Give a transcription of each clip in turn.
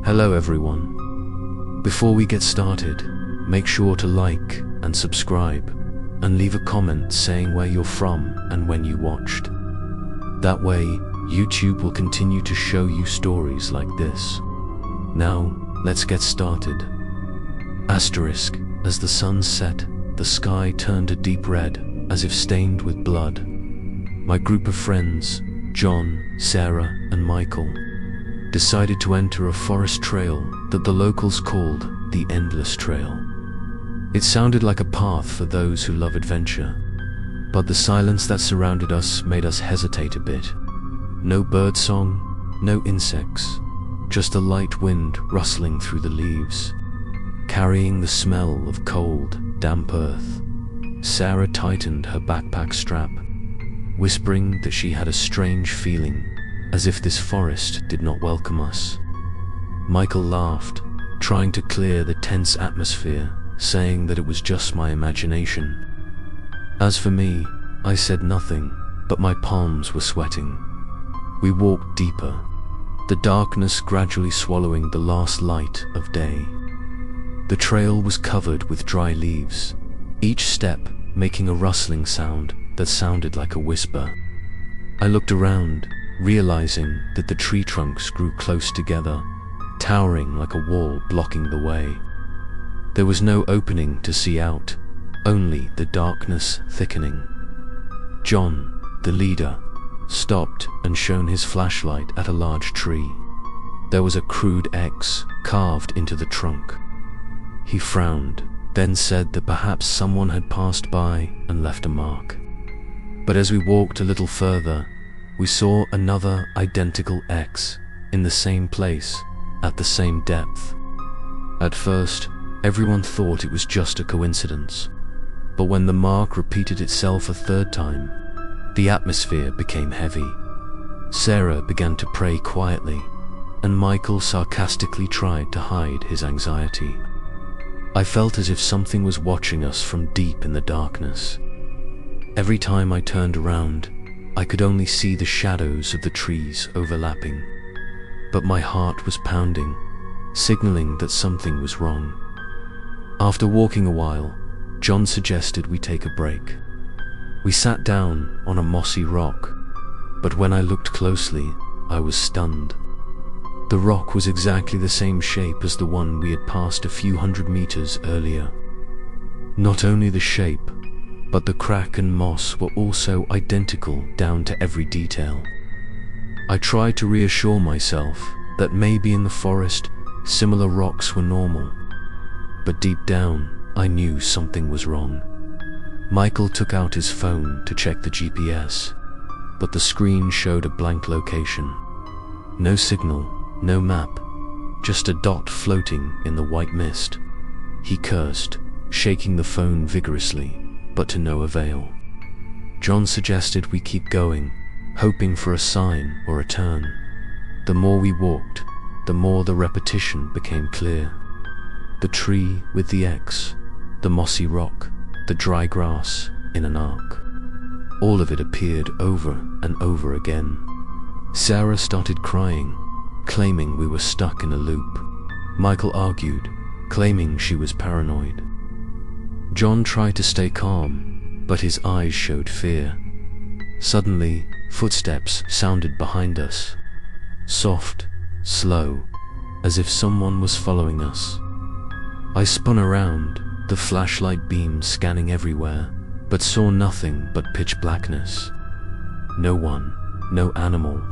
Hello everyone. Before we get started, make sure to like and subscribe and leave a comment saying where you're from and when you watched. That way, YouTube will continue to show you stories like this. Now, let's get started. Asterisk, as the sun set, the sky turned a deep red, as if stained with blood. My group of friends, John, Sarah, and Michael, decided to enter a forest trail that the locals called the Endless Trail. It sounded like a path for those who love adventure, but the silence that surrounded us made us hesitate a bit. No birdsong, no insects, just a light wind rustling through the leaves, carrying the smell of cold, damp earth. Sarah tightened her backpack strap, whispering that she had a strange feeling, as if this forest did not welcome us. Michael laughed, trying to clear the tense atmosphere, saying that it was just my imagination. As for me, I said nothing, but my palms were sweating. We walked deeper, the darkness gradually swallowing the last light of day. The trail was covered with dry leaves, each step making a rustling sound that sounded like a whisper. I looked around, realizing that the tree trunks grew close together, towering like a wall blocking the way. There was no opening to see out, only the darkness thickening. John, the leader, stopped and shone his flashlight at a large tree. There was a crude X carved into the trunk. He frowned, then said that perhaps someone had passed by and left a mark. But as we walked a little further, we saw another identical X in the same place, at the same depth. At first, everyone thought it was just a coincidence, but when the mark repeated itself a third time, the atmosphere became heavy. Sarah began to pray quietly, and Michael sarcastically tried to hide his anxiety. I felt as if something was watching us from deep in the darkness. Every time I turned around, I could only see the shadows of the trees overlapping, but my heart was pounding, signaling that something was wrong. After walking a while, John suggested we take a break. We sat down on a mossy rock, but when I looked closely, I was stunned. The rock was exactly the same shape as the one we had passed a few hundred meters earlier. Not only the shape, but the crack and moss were also identical down to every detail. I tried to reassure myself that maybe in the forest, similar rocks were normal, but deep down, I knew something was wrong. Michael took out his phone to check the GPS, but the screen showed a blank location. No signal, no map, just a dot floating in the white mist. He cursed, shaking the phone vigorously, but to no avail. John suggested we keep going, hoping for a sign or a turn. The more we walked, the more the repetition became clear. The tree with the X, the mossy rock, the dry grass in an arc. All of it appeared over and over again. Sarah started crying, claiming we were stuck in a loop. Michael argued, claiming she was paranoid. John tried to stay calm, but his eyes showed fear. Suddenly, footsteps sounded behind us. Soft, slow, as if someone was following us. I spun around, the flashlight beam scanning everywhere, but saw nothing but pitch blackness. No one, no animal,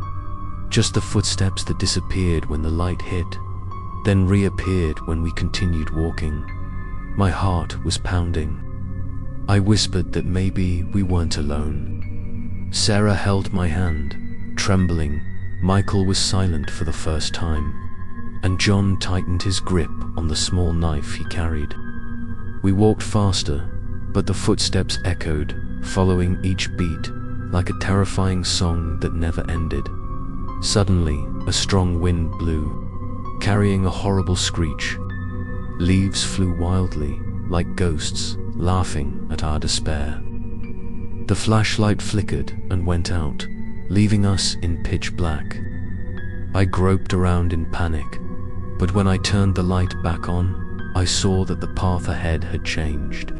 just the footsteps that disappeared when the light hit, then reappeared when we continued walking. My heart was pounding. I whispered that maybe we weren't alone. Sarah held my hand, trembling. Michael was silent for the first time, and John tightened his grip on the small knife he carried. We walked faster, but the footsteps echoed, following each beat, like a terrifying song that never ended. Suddenly, a strong wind blew, carrying a horrible screech. Leaves flew wildly, like ghosts, laughing at our despair. The flashlight flickered and went out, leaving us in pitch black. I groped around in panic, But when I turned the light back on, I saw that the path ahead had changed.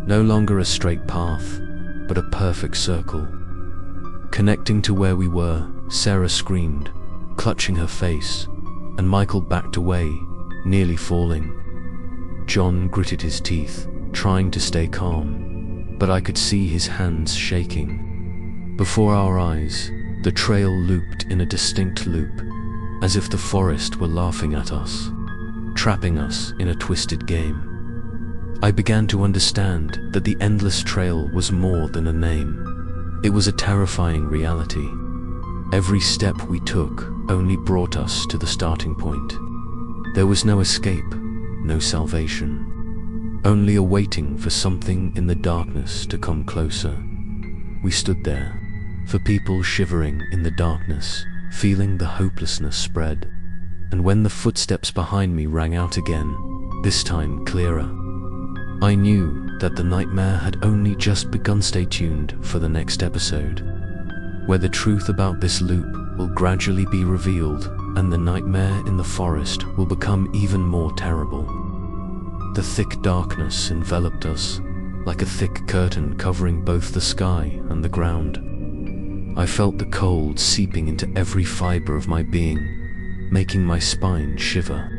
No longer a straight path, but a perfect circle. Connecting to where we were, Sarah screamed, clutching her face, and Michael backed away, nearly falling. John gritted his teeth, trying to stay calm, but I could see his hands shaking. Before our eyes, the trail looped in a distinct loop, as if the forest were laughing at us, trapping us in a twisted game. I began to understand that the endless trail was more than a name. It was a terrifying reality. Every step we took only brought us to the starting point. There was no escape, no salvation, only a waiting for something in the darkness to come closer. We stood there, for people shivering in the darkness, feeling the hopelessness spread. And when the footsteps behind me rang out again, this time clearer, I knew that the nightmare had only just begun. Stay tuned for the next episode, where the truth about this loop will gradually be revealed and the nightmare in the forest will become even more terrible. The thick darkness enveloped us, like a thick curtain covering both the sky and the ground. I felt the cold seeping into every fiber of my being, making my spine shiver.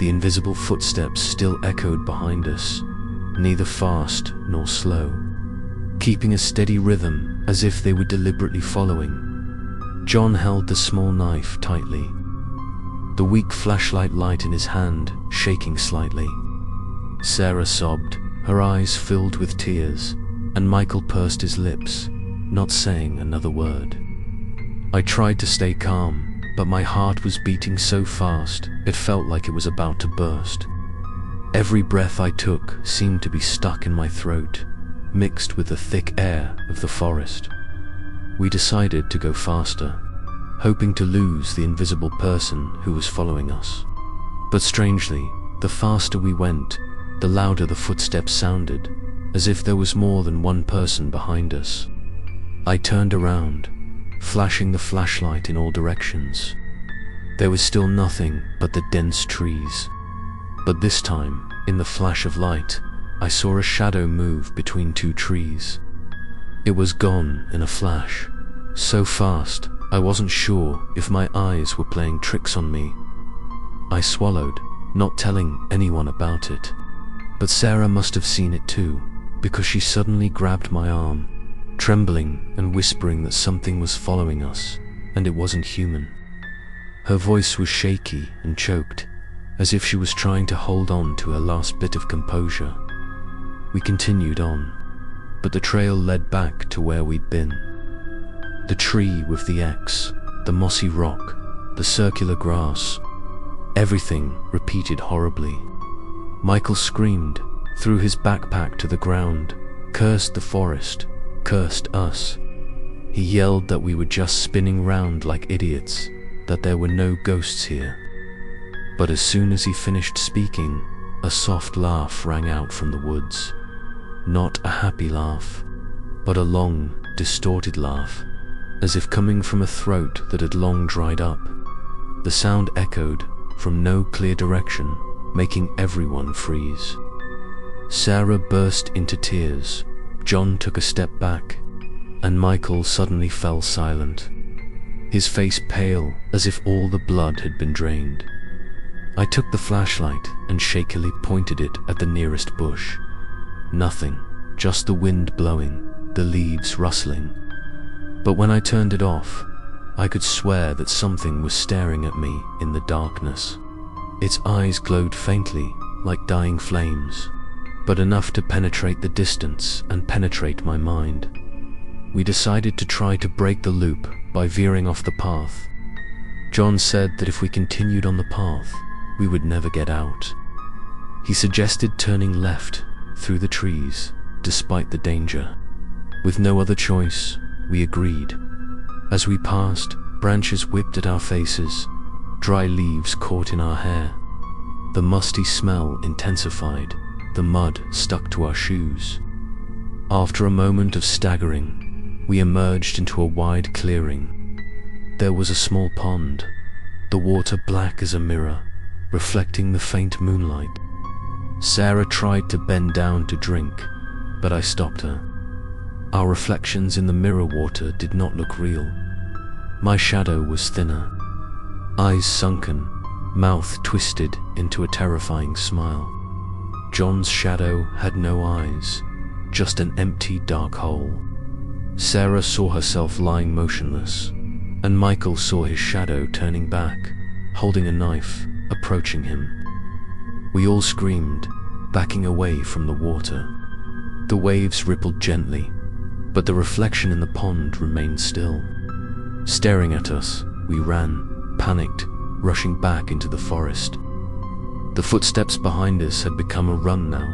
The invisible footsteps still echoed behind us, neither fast nor slow, keeping a steady rhythm as if they were deliberately following. John held the small knife tightly, the weak flashlight light in his hand shaking slightly. Sarah sobbed, her eyes filled with tears, and Michael pursed his lips, not saying another word. I tried to stay calm, but my heart was beating so fast it felt like it was about to burst. Every breath I took seemed to be stuck in my throat, mixed with the thick air of the forest. We decided to go faster, hoping to lose the invisible person who was following us. But strangely, the faster we went, the louder the footsteps sounded, as if there was more than one person behind us. I turned around, flashing the flashlight in all directions. There was still nothing but the dense trees. But this time, in the flash of light, I saw a shadow move between two trees. It was gone in a flash, so fast I wasn't sure if my eyes were playing tricks on me. I swallowed, not telling anyone about it. But Sarah must have seen it too, because she suddenly grabbed my arm, trembling and whispering that something was following us, and it wasn't human. Her voice was shaky and choked, as if she was trying to hold on to her last bit of composure. We continued on, but the trail led back to where we'd been. The tree with the X, the mossy rock, the circular grass, everything repeated horribly. Michael screamed, threw his backpack to the ground, cursed the forest, cursed us. He yelled that we were just spinning round like idiots, that there were no ghosts here. But as soon as he finished speaking, a soft laugh rang out from the woods. Not a happy laugh, but a long, distorted laugh, as if coming from a throat that had long dried up. The sound echoed from no clear direction, making everyone freeze. Sarah burst into tears, John took a step back, and Michael suddenly fell silent, his face pale as if all the blood had been drained. I took the flashlight and shakily pointed it at the nearest bush. Nothing, just the wind blowing, the leaves rustling. But when I turned it off, I could swear that something was staring at me in the darkness. Its eyes glowed faintly, like dying flames, but enough to penetrate the distance and penetrate my mind. We decided to try to break the loop by veering off the path. John said that if we continued on the path, we would never get out. He suggested turning left through the trees, despite the danger. With no other choice, we agreed. As we passed, branches whipped at our faces, dry leaves caught in our hair. The musty smell intensified, the mud stuck to our shoes. After a moment of staggering, we emerged into a wide clearing. There was a small pond, the water black as a mirror, reflecting the faint moonlight. Sarah tried to bend down to drink, but I stopped her. Our reflections in the mirror water did not look real. My shadow was thinner, eyes sunken, mouth twisted into a terrifying smile. John's shadow had no eyes, just an empty dark hole. Sarah saw herself lying motionless, and Michael saw his shadow turning back, holding a knife, approaching him. We all screamed, backing away from the water. The waves rippled gently, but the reflection in the pond remained still. Staring at us, we ran, panicked, rushing back into the forest. The footsteps behind us had become a run now,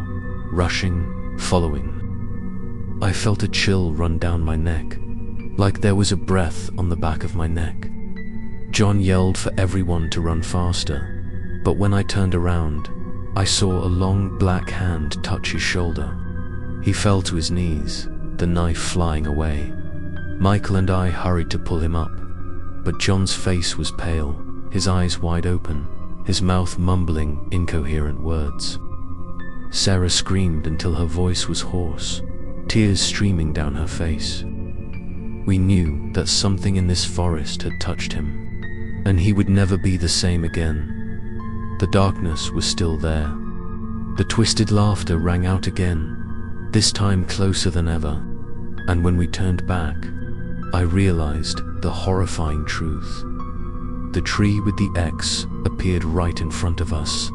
rushing, following. I felt a chill run down my neck, like there was a breath on the back of my neck. John yelled for everyone to run faster, but when I turned around, I saw a long black hand touch his shoulder. He fell to his knees, the knife flying away. Michael and I hurried to pull him up, but John's face was pale, his eyes wide open, his mouth mumbling incoherent words. Sarah screamed until her voice was hoarse, tears streaming down her face. We knew that something in this forest had touched him, and he would never be the same again. The darkness was still there. The twisted laughter rang out again, this time closer than ever, and when we turned back, I realized the horrifying truth. The tree with the X appeared right in front of us.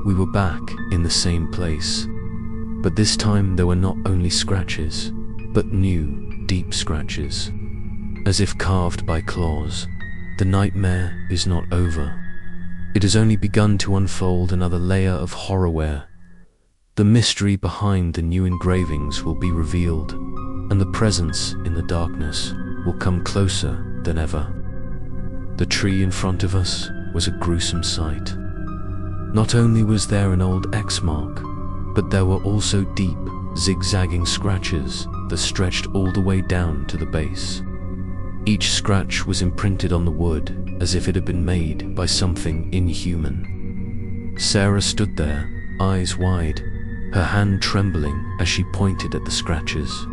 We were back in the same place, but this time there were not only scratches, but new, deep scratches, as if carved by claws. The nightmare is not over. It has only begun to unfold another layer of horrorware. The mystery behind the new engravings will be revealed, and the presence in the darkness will come closer than ever. The tree in front of us was a gruesome sight. Not only was there an old X mark, but there were also deep, zigzagging scratches that stretched all the way down to the base. Each scratch was imprinted on the wood as if it had been made by something inhuman. Sarah stood there, eyes wide, her hand trembling as she pointed at the scratches.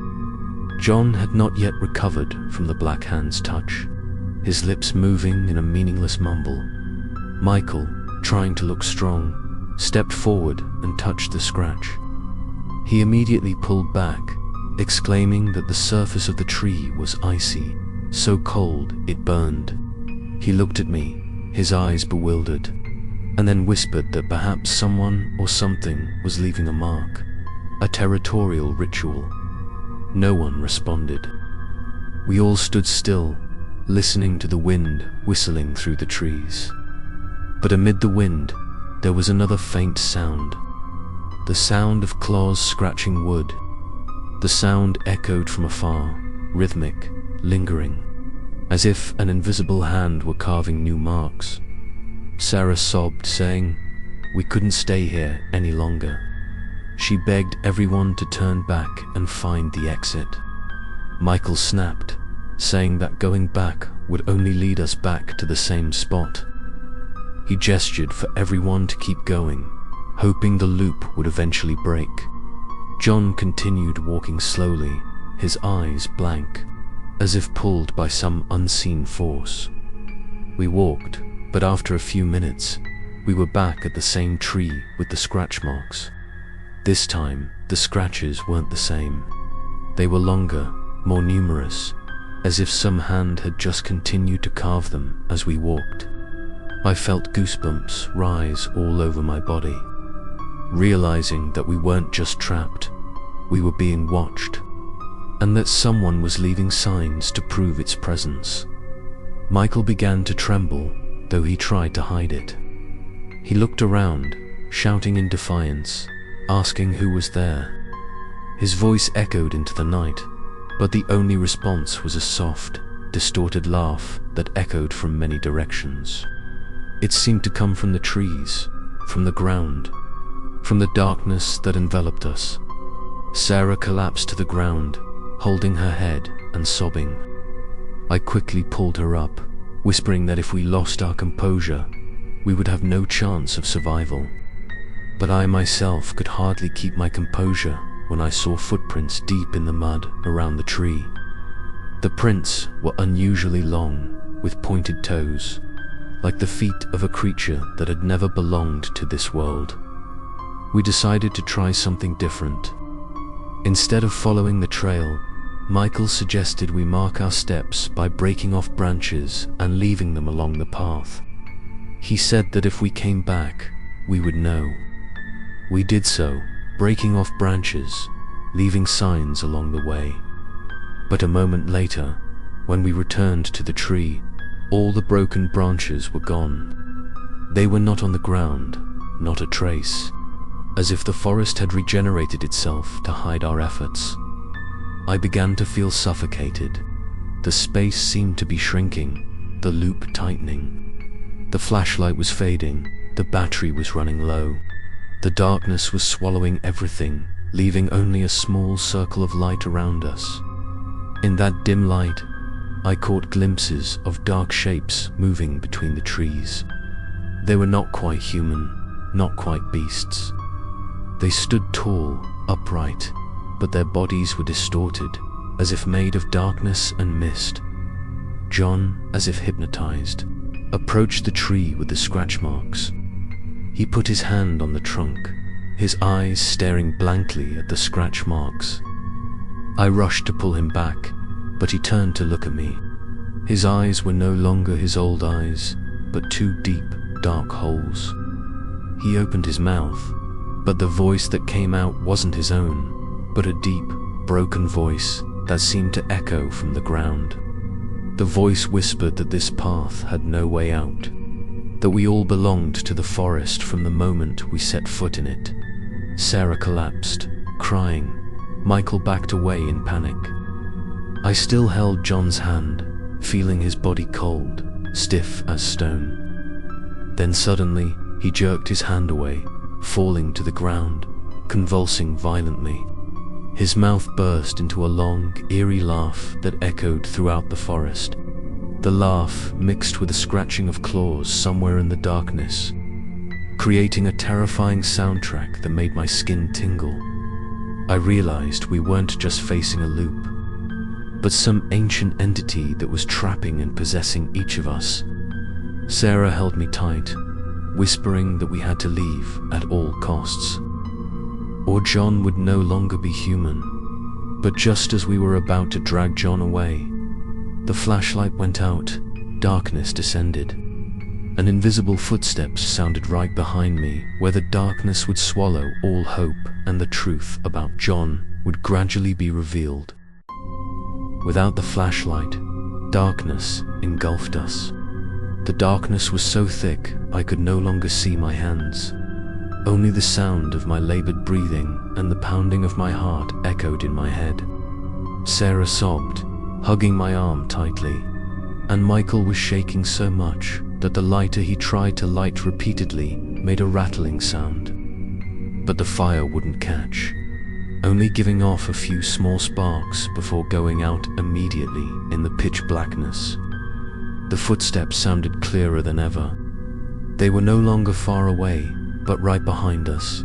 John had not yet recovered from the black hand's touch, his lips moving in a meaningless mumble. Michael, trying to look strong, stepped forward and touched the scratch. He immediately pulled back, exclaiming that the surface of the tree was icy, so cold it burned. He looked at me, his eyes bewildered, and then whispered that perhaps someone or something was leaving a mark, a territorial ritual. No one responded. We all stood still, listening to the wind whistling through the trees. But amid the wind, there was another faint sound. The sound of claws scratching wood. The sound echoed from afar, rhythmic, lingering, as if an invisible hand were carving new marks. Sarah sobbed, saying, "We couldn't stay here any longer." She begged everyone to turn back and find the exit. Michael snapped, saying that going back would only lead us back to the same spot. He gestured for everyone to keep going, hoping the loop would eventually break. John continued walking slowly, his eyes blank, as if pulled by some unseen force. We walked, but after a few minutes, we were back at the same tree with the scratch marks. This time, the scratches weren't the same. They were longer, more numerous, as if some hand had just continued to carve them as we walked. I felt goosebumps rise all over my body, realizing that we weren't just trapped, we were being watched, and that someone was leaving signs to prove its presence. Michael began to tremble, though he tried to hide it. He looked around, shouting in defiance, asking who was there. His voice echoed into the night, but the only response was a soft, distorted laugh that echoed from many directions. It seemed to come from the trees, from the ground, from the darkness that enveloped us. Sarah collapsed to the ground, holding her head and sobbing. I quickly pulled her up, whispering that if we lost our composure, we would have no chance of survival. But I myself could hardly keep my composure when I saw footprints deep in the mud around the tree. The prints were unusually long, with pointed toes, like the feet of a creature that had never belonged to this world. We decided to try something different. Instead of following the trail, Michael suggested we mark our steps by breaking off branches and leaving them along the path. He said that if we came back, we would know. We did so, breaking off branches, leaving signs along the way. But a moment later, when we returned to the tree, all the broken branches were gone. They were not on the ground, not a trace, as if the forest had regenerated itself to hide our efforts. I began to feel suffocated. The space seemed to be shrinking, the loop tightening. The flashlight was fading, the battery was running low. The darkness was swallowing everything, leaving only a small circle of light around us. In that dim light, I caught glimpses of dark shapes moving between the trees. They were not quite human, not quite beasts. They stood tall, upright, but their bodies were distorted, as if made of darkness and mist. John, as if hypnotized, approached the tree with the scratch marks. He put his hand on the trunk, his eyes staring blankly at the scratch marks. I rushed to pull him back, but he turned to look at me. His eyes were no longer his old eyes, but two deep, dark holes. He opened his mouth, but the voice that came out wasn't his own, but a deep, broken voice that seemed to echo from the ground. The voice whispered that this path had no way out, that we all belonged to the forest from the moment we set foot in it. Sarah collapsed, crying. Michael backed away in panic. I still held John's hand, feeling his body cold, stiff as stone. Then suddenly, he jerked his hand away, falling to the ground, convulsing violently. His mouth burst into a long, eerie laugh that echoed throughout the forest. The laugh mixed with the scratching of claws somewhere in the darkness, creating a terrifying soundtrack that made my skin tingle. I realized we weren't just facing a loop, but some ancient entity that was trapping and possessing each of us. Sarah held me tight, whispering that we had to leave at all costs, or John would no longer be human. But just as we were about to drag John away, the flashlight went out, darkness descended. An invisible footsteps sounded right behind me, where the darkness would swallow all hope and the truth about John would gradually be revealed. Without the flashlight, darkness engulfed us. The darkness was so thick I could no longer see my hands. Only the sound of my labored breathing and the pounding of my heart echoed in my head. Sarah sobbed, hugging my arm tightly, and Michael was shaking so much that the lighter he tried to light repeatedly made a rattling sound. But the fire wouldn't catch, only giving off a few small sparks before going out immediately in the pitch blackness. The footsteps sounded clearer than ever. They were no longer far away, but right behind us,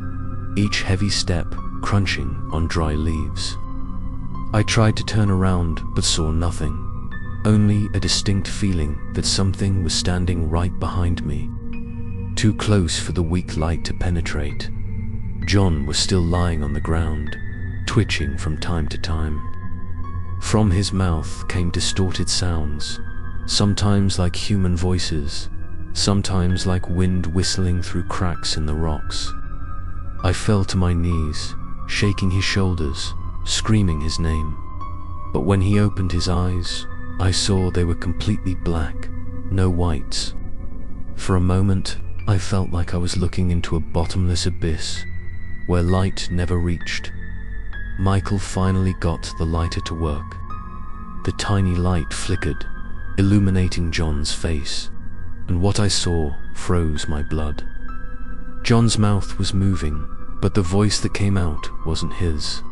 each heavy step crunching on dry leaves. I tried to turn around but saw nothing, only a distinct feeling that something was standing right behind me, too close for the weak light to penetrate. John was still lying on the ground, twitching from time to time. From his mouth came distorted sounds, sometimes like human voices, sometimes like wind whistling through cracks in the rocks. I fell to my knees, shaking his shoulders, screaming his name. But when he opened his eyes, I saw they were completely black, no whites. For a moment, I felt like I was looking into a bottomless abyss, where light never reached. Michael finally got the lighter to work. The tiny light flickered, illuminating John's face, and what I saw froze my blood. John's mouth was moving, but the voice that came out wasn't his.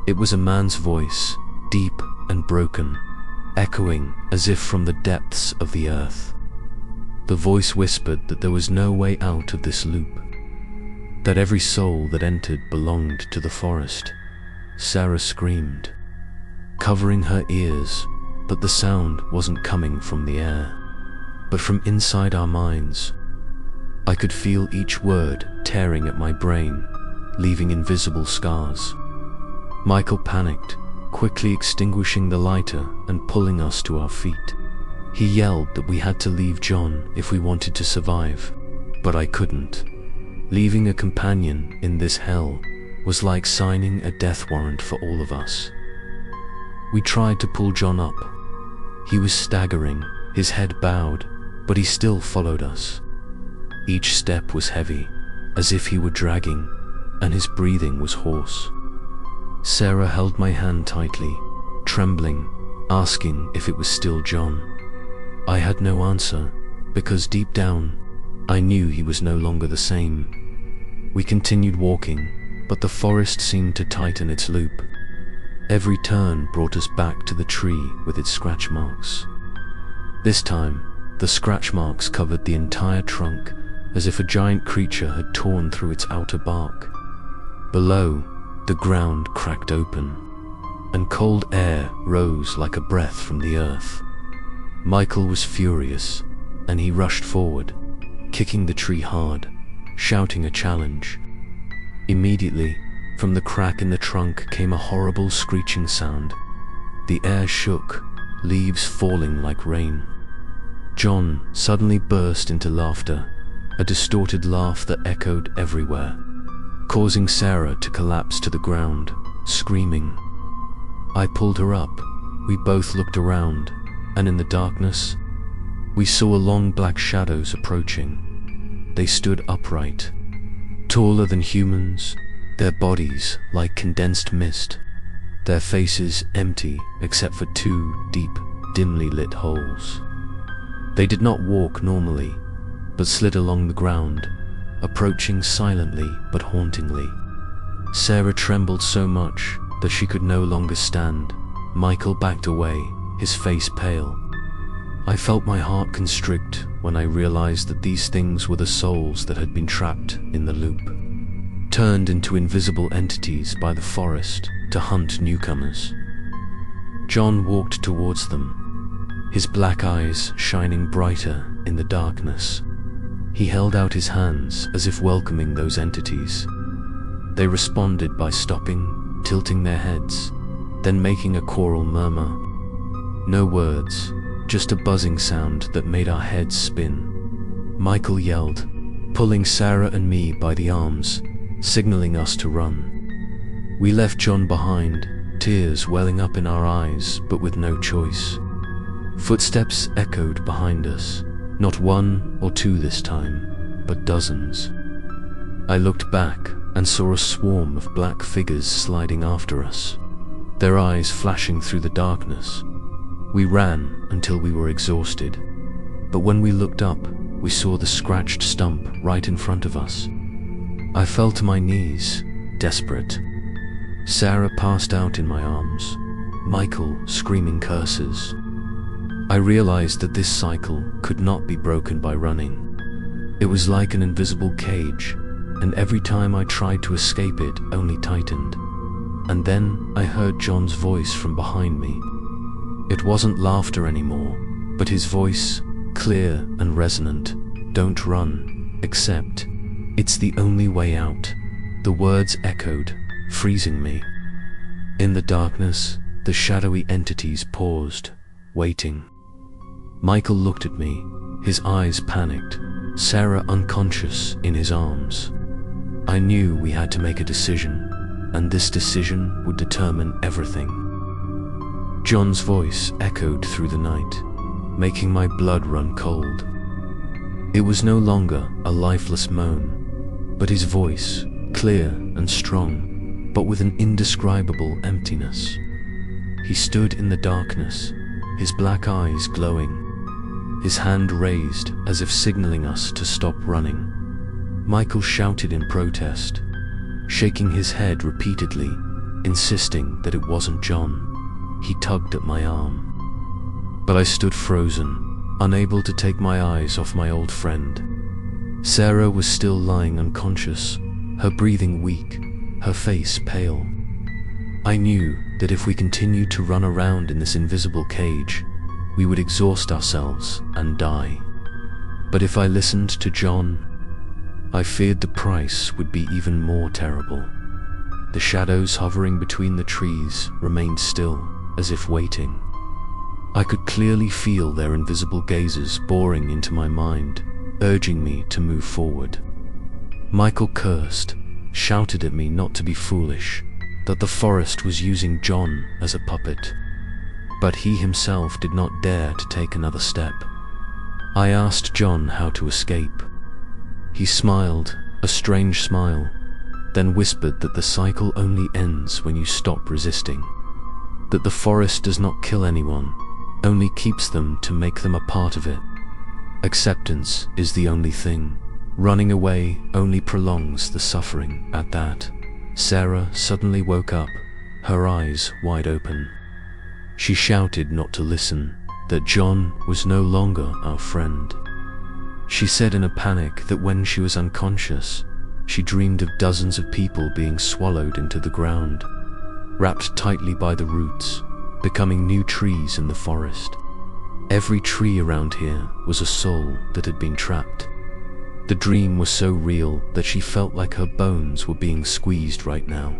It was a man's voice, deep and broken, echoing as if from the depths of the earth. The voice whispered that there was no way out of this loop, that every soul that entered belonged to the forest. Sarah screamed, covering her ears, but the sound wasn't coming from the air, but from inside our minds. I could feel each word tearing at my brain, leaving invisible scars. Michael panicked, quickly extinguishing the lighter and pulling us to our feet. He yelled that we had to leave John if we wanted to survive, but I couldn't. Leaving a companion in this hell was like signing a death warrant for all of us. We tried to pull John up. He was staggering, his head bowed, but he still followed us. Each step was heavy, as if he were dragging, and his breathing was hoarse. Sarah held my hand tightly, trembling, asking if it was still John. I had no answer, because deep down, I knew he was no longer the same. We continued walking, but the forest seemed to tighten its loop. Every turn brought us back to the tree with its scratch marks. This time, the scratch marks covered the entire trunk, as if a giant creature had torn through its outer bark. Below, the ground cracked open, and cold air rose like a breath from the earth. Michael was furious, and he rushed forward, kicking the tree hard, shouting a challenge. Immediately, from the crack in the trunk came a horrible screeching sound. The air shook, leaves falling like rain. John suddenly burst into laughter, a distorted laugh that echoed everywhere, causing Sarah to collapse to the ground, screaming. I pulled her up. We both looked around, and in the darkness, we saw long black shadows approaching. They stood upright, taller than humans, their bodies like condensed mist, their faces empty except for two deep, dimly lit holes. They did not walk normally, but slid along the ground, approaching silently but hauntingly. Sarah trembled so much that she could no longer stand. Michael backed away, his face pale. I felt my heart constrict when I realized that these things were the souls that had been trapped in the loop, turned into invisible entities by the forest to hunt newcomers. John walked towards them, his black eyes shining brighter in the darkness. He held out his hands as if welcoming those entities. They responded by stopping, tilting their heads, then making a choral murmur. No words, just a buzzing sound that made our heads spin. Michael yelled, pulling Sarah and me by the arms, signaling us to run. We left John behind, tears welling up in our eyes, but with no choice. Footsteps echoed behind us, not one or two this time, but dozens. I looked back and saw a swarm of black figures sliding after us, their eyes flashing through the darkness. We ran until we were exhausted, but when we looked up, we saw the scratched stump right in front of us. I fell to my knees, desperate. Sarah passed out in my arms, Michael screaming curses. I realized that this cycle could not be broken by running. It was like an invisible cage, and every time I tried to escape it only tightened. And then I heard John's voice from behind me. It wasn't laughter anymore, but his voice, clear and resonant. Don't run, accept. It's the only way out. The words echoed, freezing me. In the darkness, the shadowy entities paused, waiting. Michael looked at me, his eyes panicked, Sarah unconscious in his arms. I knew we had to make a decision, and this decision would determine everything. John's voice echoed through the night, making my blood run cold. It was no longer a lifeless moan, but his voice, clear and strong, but with an indescribable emptiness. He stood in the darkness, his black eyes glowing, his hand raised as if signaling us to stop running. Michael shouted in protest, shaking his head repeatedly, insisting that it wasn't John. He tugged at my arm. But I stood frozen, unable to take my eyes off my old friend. Sarah was still lying unconscious, her breathing weak, her face pale. I knew that if we continued to run around in this invisible cage, we would exhaust ourselves and die. But if I listened to John, I feared the price would be even more terrible. The shadows hovering between the trees remained still, as if waiting. I could clearly feel their invisible gazes boring into my mind, urging me to move forward. Michael cursed, shouted at me not to be foolish, that the forest was using John as a puppet. But he himself did not dare to take another step. I asked John how to escape. He smiled, a strange smile, then whispered that the cycle only ends when you stop resisting. That the forest does not kill anyone, only keeps them to make them a part of it. Acceptance is the only thing. Running away only prolongs the suffering. At that, Sarah suddenly woke up, her eyes wide open. She shouted not to listen, that John was no longer our friend. She said in a panic that when she was unconscious, she dreamed of dozens of people being swallowed into the ground, wrapped tightly by the roots, becoming new trees in the forest. Every tree around here was a soul that had been trapped. The dream was so real that she felt like her bones were being squeezed right now.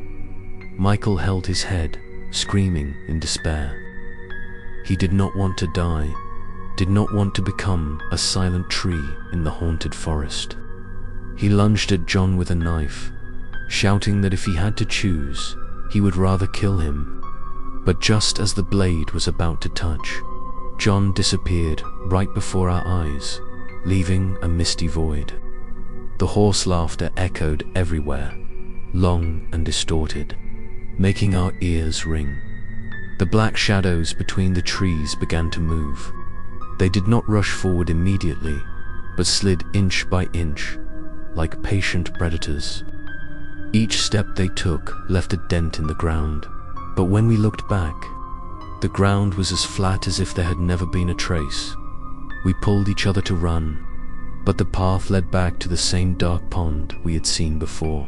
Michael held his head, screaming in despair. He did not want to die, did not want to become a silent tree in the haunted forest. He lunged at John with a knife, shouting that if he had to choose, he would rather kill him. But just as the blade was about to touch, John disappeared right before our eyes, leaving a misty void. The hoarse laughter echoed everywhere, long and distorted, making our ears ring. The black shadows between the trees began to move. They did not rush forward immediately, but slid inch by inch, like patient predators. Each step they took left a dent in the ground, but when we looked back, the ground was as flat as if there had never been a trace. We pulled each other to run, but the path led back to the same dark pond we had seen before.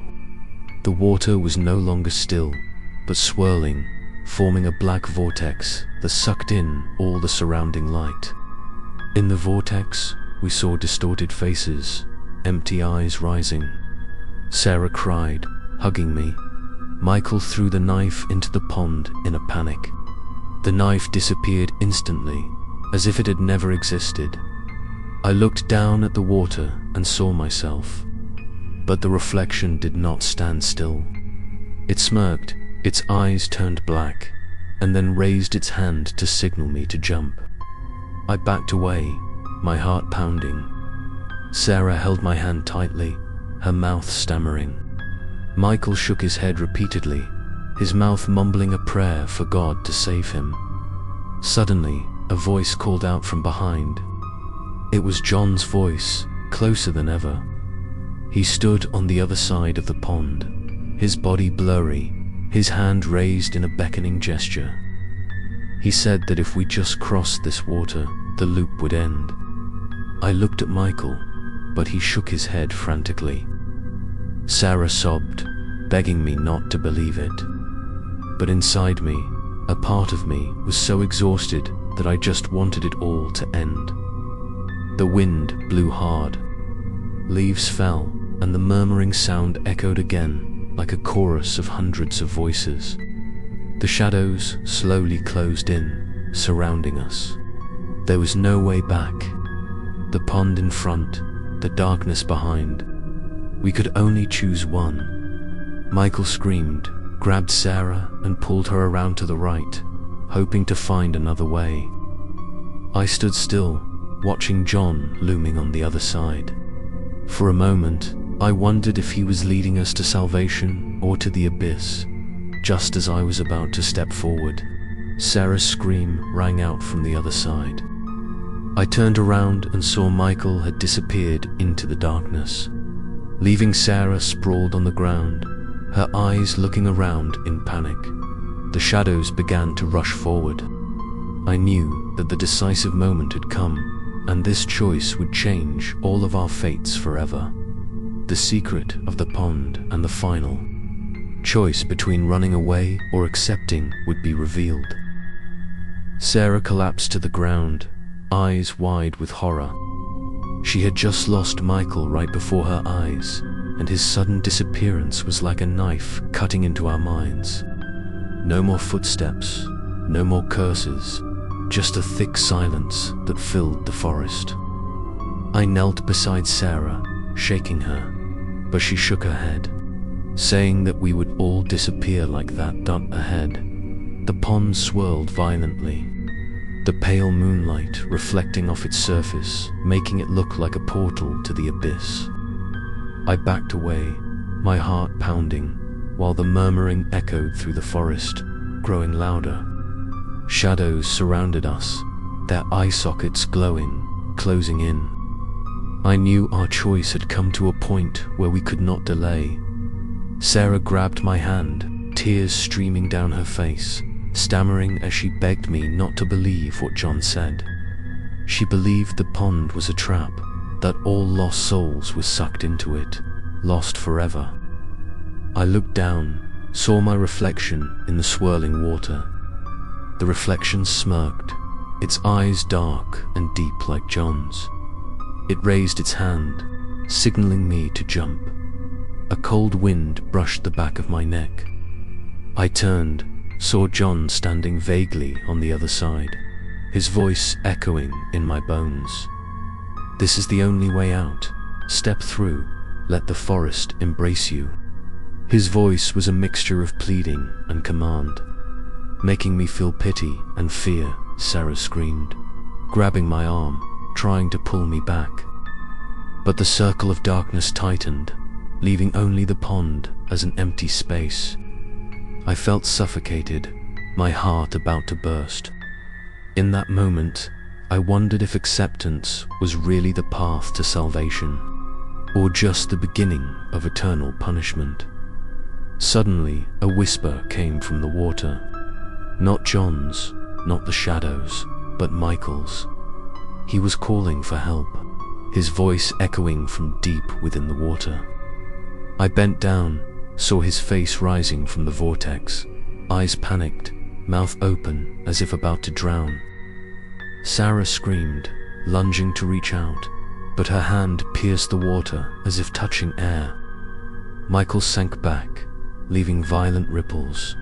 The water was no longer still, but swirling, forming a black vortex that sucked in all the surrounding light. In the vortex, we saw distorted faces, empty eyes rising. Sarah cried, hugging me. Michael threw the knife into the pond in a panic. The knife disappeared instantly, as if it had never existed. I looked down at the water and saw myself, but the reflection did not stand still. It smirked, its eyes turned black, and then raised its hand to signal me to jump. I backed away, my heart pounding. Sarah held my hand tightly, her mouth stammering. Michael shook his head repeatedly, his mouth mumbling a prayer for God to save him. Suddenly, a voice called out from behind. It was John's voice, closer than ever. He stood on the other side of the pond, his body blurry, his hand raised in a beckoning gesture. He said that if we just crossed this water, the loop would end. I looked at Michael, but he shook his head frantically. Sarah sobbed, begging me not to believe it. But inside me, a part of me was so exhausted that I just wanted it all to end. The wind blew hard. Leaves fell, and the murmuring sound echoed again, like a chorus of hundreds of voices. The shadows slowly closed in, surrounding us. There was no way back. The pond in front, the darkness behind. We could only choose one. Michael screamed, grabbed Sarah and pulled her around to the right, hoping to find another way. I stood still, watching John looming on the other side. For a moment, I wondered if he was leading us to salvation or to the abyss. Just as I was about to step forward, Sarah's scream rang out from the other side. I turned around and saw Michael had disappeared into the darkness, leaving Sarah sprawled on the ground, her eyes looking around in panic. The shadows began to rush forward. I knew that the decisive moment had come, and this choice would change all of our fates forever. The secret of the pond and the final choice between running away or accepting would be revealed. Sarah collapsed to the ground, eyes wide with horror. She had just lost Michael right before her eyes, and his sudden disappearance was like a knife cutting into our minds. No more footsteps, no more curses, just a thick silence that filled the forest. I knelt beside Sarah, shaking her, but she shook her head, saying that we would all disappear like that dot ahead. The pond swirled violently, the pale moonlight reflecting off its surface, making it look like a portal to the abyss. I backed away, my heart pounding, while the murmuring echoed through the forest, growing louder. Shadows surrounded us, their eye sockets glowing, closing in. I knew our choice had come to a point where we could not delay. Sarah grabbed my hand, tears streaming down her face, stammering as she begged me not to believe what John said. She believed the pond was a trap, that all lost souls were sucked into it, lost forever. I looked down, saw my reflection in the swirling water. The reflection smirked, its eyes dark and deep like John's. It raised its hand, signaling me to jump. A cold wind brushed the back of my neck. I turned, saw John standing vaguely on the other side, his voice echoing in my bones. "This is the only way out. Step through. Let the forest embrace you." His voice was a mixture of pleading and command. "Making me feel pity and fear," Sarah screamed, grabbing my arm, trying to pull me back. But the circle of darkness tightened, leaving only the pond as an empty space. I felt suffocated, my heart about to burst. In that moment, I wondered if acceptance was really the path to salvation, or just the beginning of eternal punishment. Suddenly, a whisper came from the water. Not John's, not the shadows, but Michael's. He was calling for help, his voice echoing from deep within the water. I bent down, saw his face rising from the vortex, eyes panicked, mouth open as if about to drown. Sarah screamed, lunging to reach out, but her hand pierced the water as if touching air. Michael sank back, leaving violent ripples.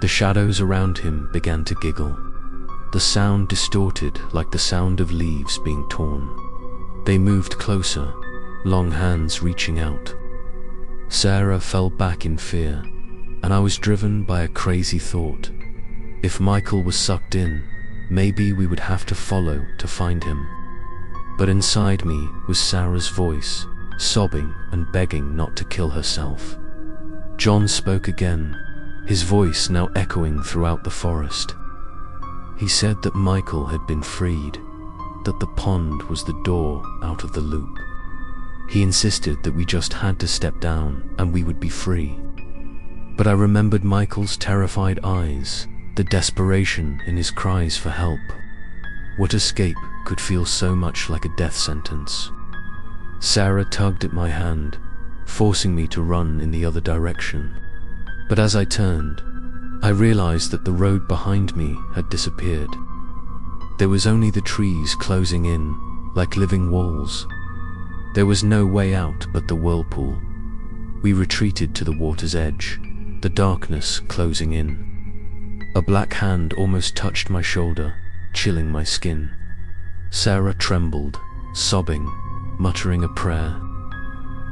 The shadows around him began to giggle. The sound distorted like the sound of leaves being torn. They moved closer, long hands reaching out. Sarah fell back in fear, and I was driven by a crazy thought. If Michael was sucked in, maybe we would have to follow to find him. But inside me was Sarah's voice, sobbing and begging not to kill herself. John spoke again, his voice now echoing throughout the forest. He said that Michael had been freed, that the pond was the door out of the loop. He insisted that we just had to step down and we would be free. But I remembered Michael's terrified eyes, the desperation in his cries for help. What escape could feel so much like a death sentence? Sarah tugged at my hand, forcing me to run in the other direction. But as I turned, I realized that the road behind me had disappeared. There was only the trees closing in, like living walls. There was no way out but the whirlpool. We retreated to the water's edge, the darkness closing in. A black hand almost touched my shoulder, chilling my skin. Sarah trembled, sobbing, muttering a prayer.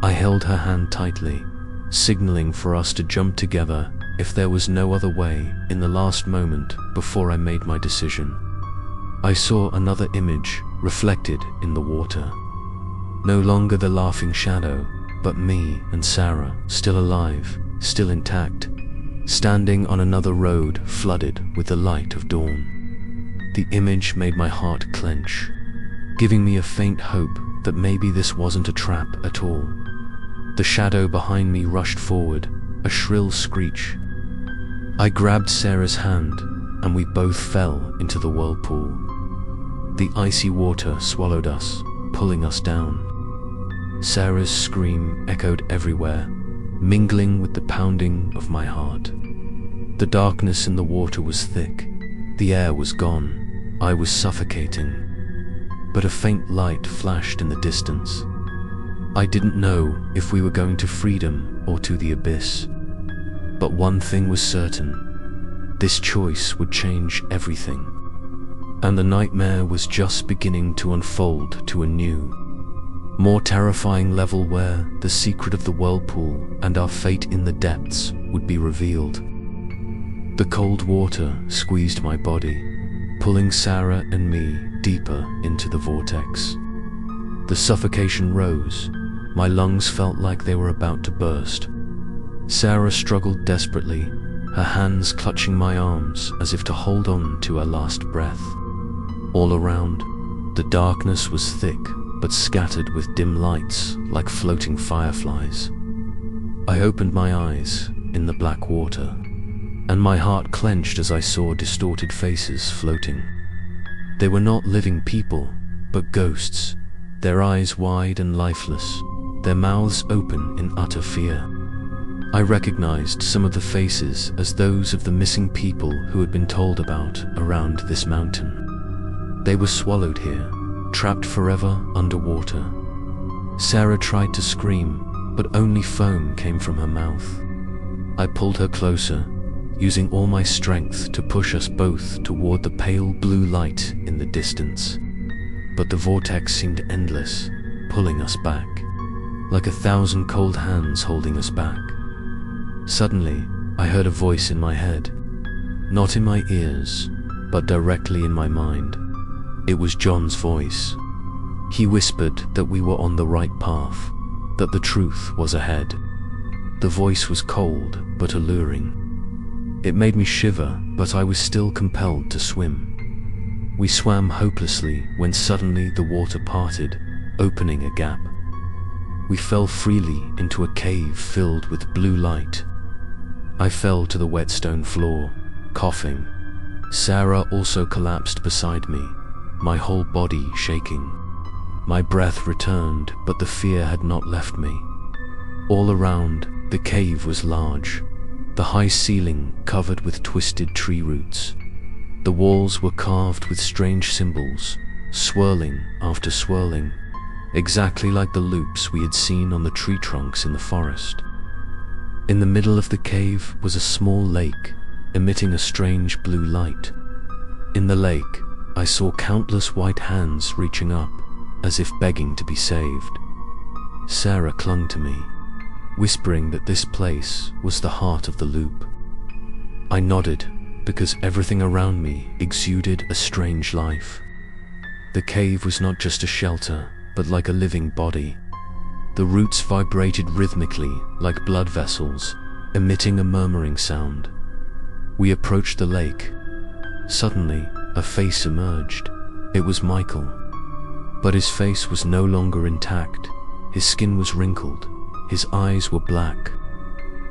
I held her hand tightly, signaling for us to jump together if there was no other way in the last moment before I made my decision. I saw another image reflected in the water. No longer the laughing shadow, but me and Sarah, still alive, still intact, standing on another road flooded with the light of dawn. The image made my heart clench, giving me a faint hope that maybe this wasn't a trap at all. The shadow behind me rushed forward, a shrill screech. I grabbed Sarah's hand, and we both fell into the whirlpool. The icy water swallowed us, pulling us down. Sarah's scream echoed everywhere, mingling with the pounding of my heart. The darkness in the water was thick. The air was gone. I was suffocating. But a faint light flashed in the distance. I didn't know if we were going to freedom or to the abyss. But one thing was certain. This choice would change everything. And the nightmare was just beginning to unfold to a new, more terrifying level where the secret of the whirlpool and our fate in the depths would be revealed. The cold water squeezed my body, pulling Sarah and me deeper into the vortex. The suffocation rose. My lungs felt like they were about to burst. Sarah struggled desperately, her hands clutching my arms as if to hold on to her last breath. All around, the darkness was thick but scattered with dim lights like floating fireflies. I opened my eyes in the black water, and my heart clenched as I saw distorted faces floating. They were not living people, but ghosts, their eyes wide and lifeless, their mouths open in utter fear. I recognized some of the faces as those of the missing people who had been told about around this mountain. They were swallowed here, trapped forever underwater. Sarah tried to scream, but only foam came from her mouth. I pulled her closer, using all my strength to push us both toward the pale blue light in the distance. But the vortex seemed endless, pulling us back, like 1,000 cold hands holding us back. Suddenly, I heard a voice in my head, not in my ears, but directly in my mind. It was John's voice. He whispered that we were on the right path, that the truth was ahead. The voice was cold but alluring. It made me shiver, but I was still compelled to swim. We swam hopelessly when suddenly the water parted, opening a gap. We fell freely into a cave filled with blue light. I fell to the wet stone floor, coughing. Sarah also collapsed beside me, my whole body shaking. My breath returned, but the fear had not left me. All around, the cave was large, the high ceiling covered with twisted tree roots. The walls were carved with strange symbols, swirling after swirling, exactly like the loops we had seen on the tree trunks in the forest. In the middle of the cave was a small lake, emitting a strange blue light. In the lake, I saw countless white hands reaching up, as if begging to be saved. Sarah clung to me, whispering that this place was the heart of the loop. I nodded, because everything around me exuded a strange life. The cave was not just a shelter, but like a living body. The roots vibrated rhythmically like blood vessels, emitting a murmuring sound. We approached the lake. Suddenly, a face emerged. It was Michael. But his face was no longer intact. His skin was wrinkled. His eyes were black.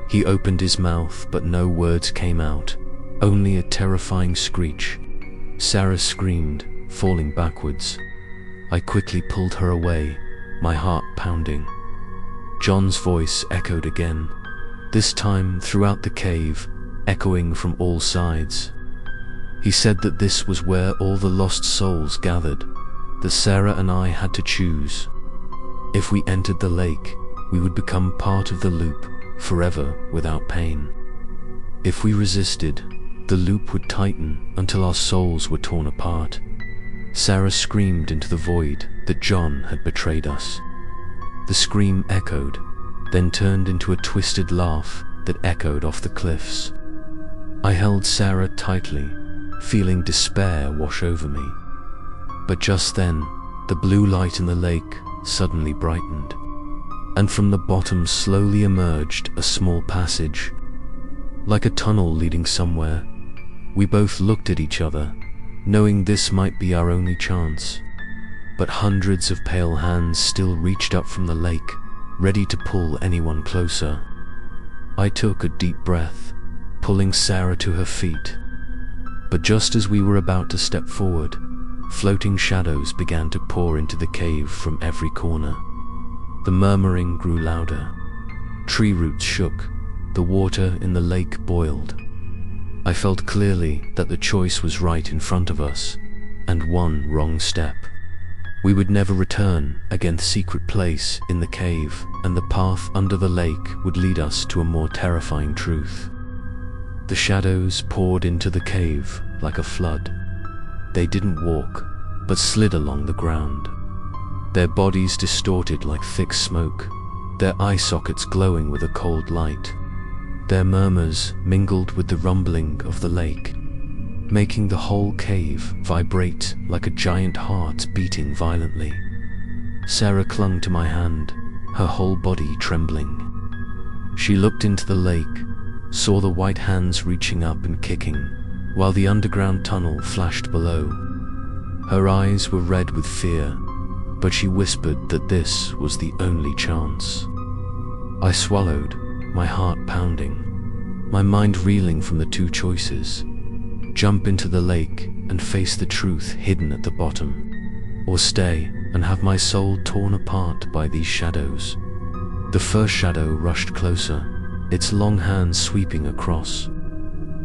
He opened his mouth, but no words came out, only a terrifying screech. Sarah screamed, falling backwards. I quickly pulled her away, my heart pounding. John's voice echoed again, this time throughout the cave, echoing from all sides. He said that this was where all the lost souls gathered, that Sarah and I had to choose. If we entered the lake, we would become part of the loop, forever without pain. If we resisted, the loop would tighten until our souls were torn apart. Sarah screamed into the void that John had betrayed us. The scream echoed, then turned into a twisted laugh that echoed off the cliffs. I held Sarah tightly, feeling despair wash over me. But just then, the blue light in the lake suddenly brightened, and from the bottom slowly emerged a small passage, like a tunnel leading somewhere. We both looked at each other, knowing this might be our only chance. But hundreds of pale hands still reached up from the lake, ready to pull anyone closer. I took a deep breath, pulling Sarah to her feet. But just as we were about to step forward, floating shadows began to pour into the cave from every corner. The murmuring grew louder. Tree roots shook. The water in the lake boiled. I felt clearly that the choice was right in front of us, and one wrong step. We would never return again. The secret place in the cave and the path under the lake would lead us to a more terrifying truth. The shadows poured into the cave like a flood. They didn't walk, but slid along the ground. Their bodies distorted like thick smoke, their eye sockets glowing with a cold light. Their murmurs mingled with the rumbling of the lake, making the whole cave vibrate like a giant heart beating violently. Sarah clung to my hand, her whole body trembling. She looked into the lake, saw the white hands reaching up and kicking, while the underground tunnel flashed below. Her eyes were red with fear, but she whispered that this was the only chance. I swallowed, my heart pounding, my mind reeling from the two choices: jump into the lake and face the truth hidden at the bottom, or stay and have my soul torn apart by these shadows. The first shadow rushed closer, its long hands sweeping across.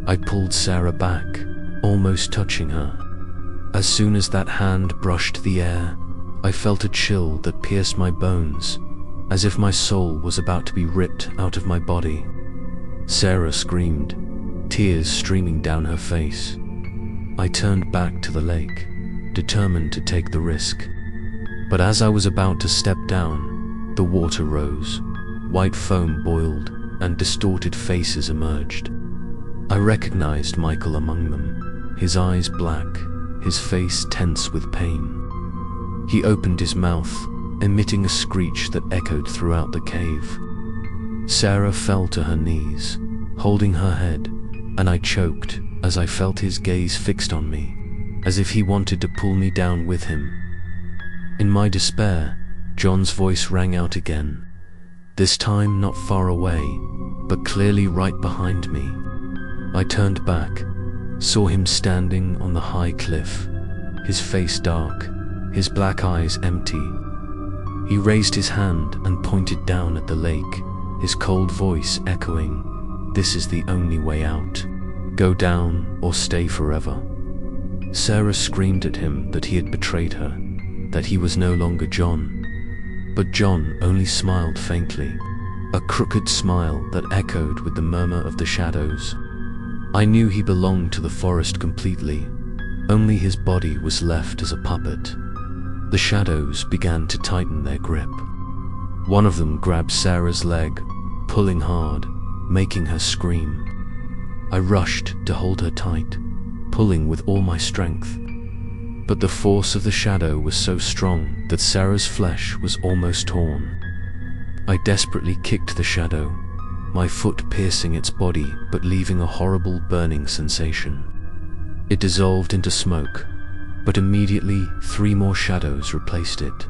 I pulled Sarah back, almost touching her. As soon as that hand brushed the air, I felt a chill that pierced my bones, as if my soul was about to be ripped out of my body. Sarah screamed, tears streaming down her face. I turned back to the lake, determined to take the risk. But as I was about to step down, the water rose, white foam boiled, and distorted faces emerged. I recognized Michael among them, his eyes black, his face tense with pain. He opened his mouth, emitting a screech that echoed throughout the cave. Sarah fell to her knees, holding her head, and I choked as I felt his gaze fixed on me, as if he wanted to pull me down with him. In my despair, John's voice rang out again, this time not far away, but clearly right behind me. I turned back, saw him standing on the high cliff, his face dark, his black eyes empty. He raised his hand and pointed down at the lake, his cold voice echoing, "This is the only way out. Go down or stay forever." Sarah screamed at him that he had betrayed her, that he was no longer John. But John only smiled faintly, a crooked smile that echoed with the murmur of the shadows. I knew he belonged to the forest completely. Only his body was left as a puppet. The shadows began to tighten their grip. One of them grabbed Sarah's leg, pulling hard, making her scream. I rushed to hold her tight, pulling with all my strength. But the force of the shadow was so strong that Sarah's flesh was almost torn. I desperately kicked the shadow, my foot piercing its body but leaving a horrible burning sensation. It dissolved into smoke, but immediately 3 more shadows replaced it.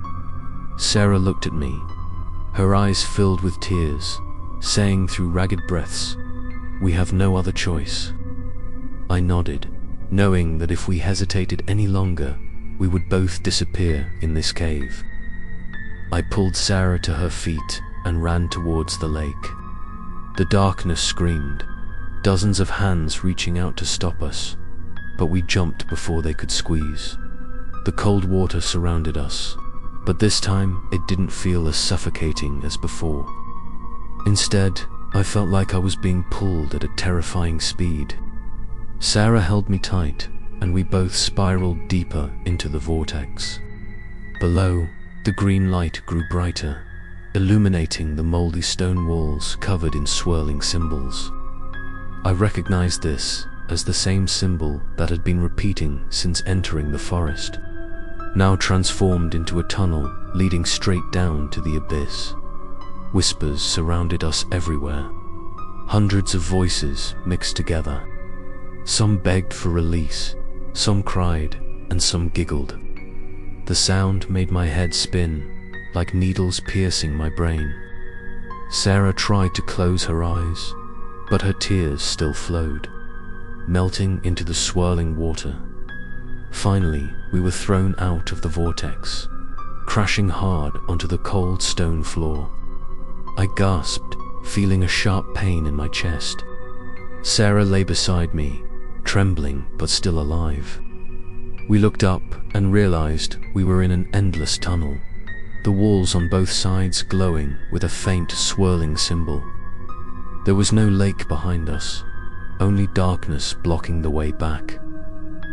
Sarah looked at me, her eyes filled with tears, saying through ragged breaths, "We have no other choice." I nodded, knowing that if we hesitated any longer, we would both disappear in this cave. I pulled Sarah to her feet and ran towards the lake. The darkness screamed, dozens of hands reaching out to stop us, but we jumped before they could squeeze. The cold water surrounded us, but this time it didn't feel as suffocating as before. Instead, I felt like I was being pulled at a terrifying speed. Sarah held me tight, and we both spiraled deeper into the vortex. Below, the green light grew brighter, illuminating the moldy stone walls covered in swirling symbols. I recognized this as the same symbol that had been repeating since entering the forest, now transformed into a tunnel leading straight down to the abyss. Whispers surrounded us everywhere. Hundreds of voices mixed together. Some begged for release, some cried, and some giggled. The sound made my head spin, like needles piercing my brain. Sarah tried to close her eyes, but her tears still flowed, melting into the swirling water. Finally, we were thrown out of the vortex, crashing hard onto the cold stone floor. I gasped, feeling a sharp pain in my chest. Sarah lay beside me, trembling but still alive. We looked up and realized we were in an endless tunnel, the walls on both sides glowing with a faint swirling symbol. There was no lake behind us, only darkness blocking the way back.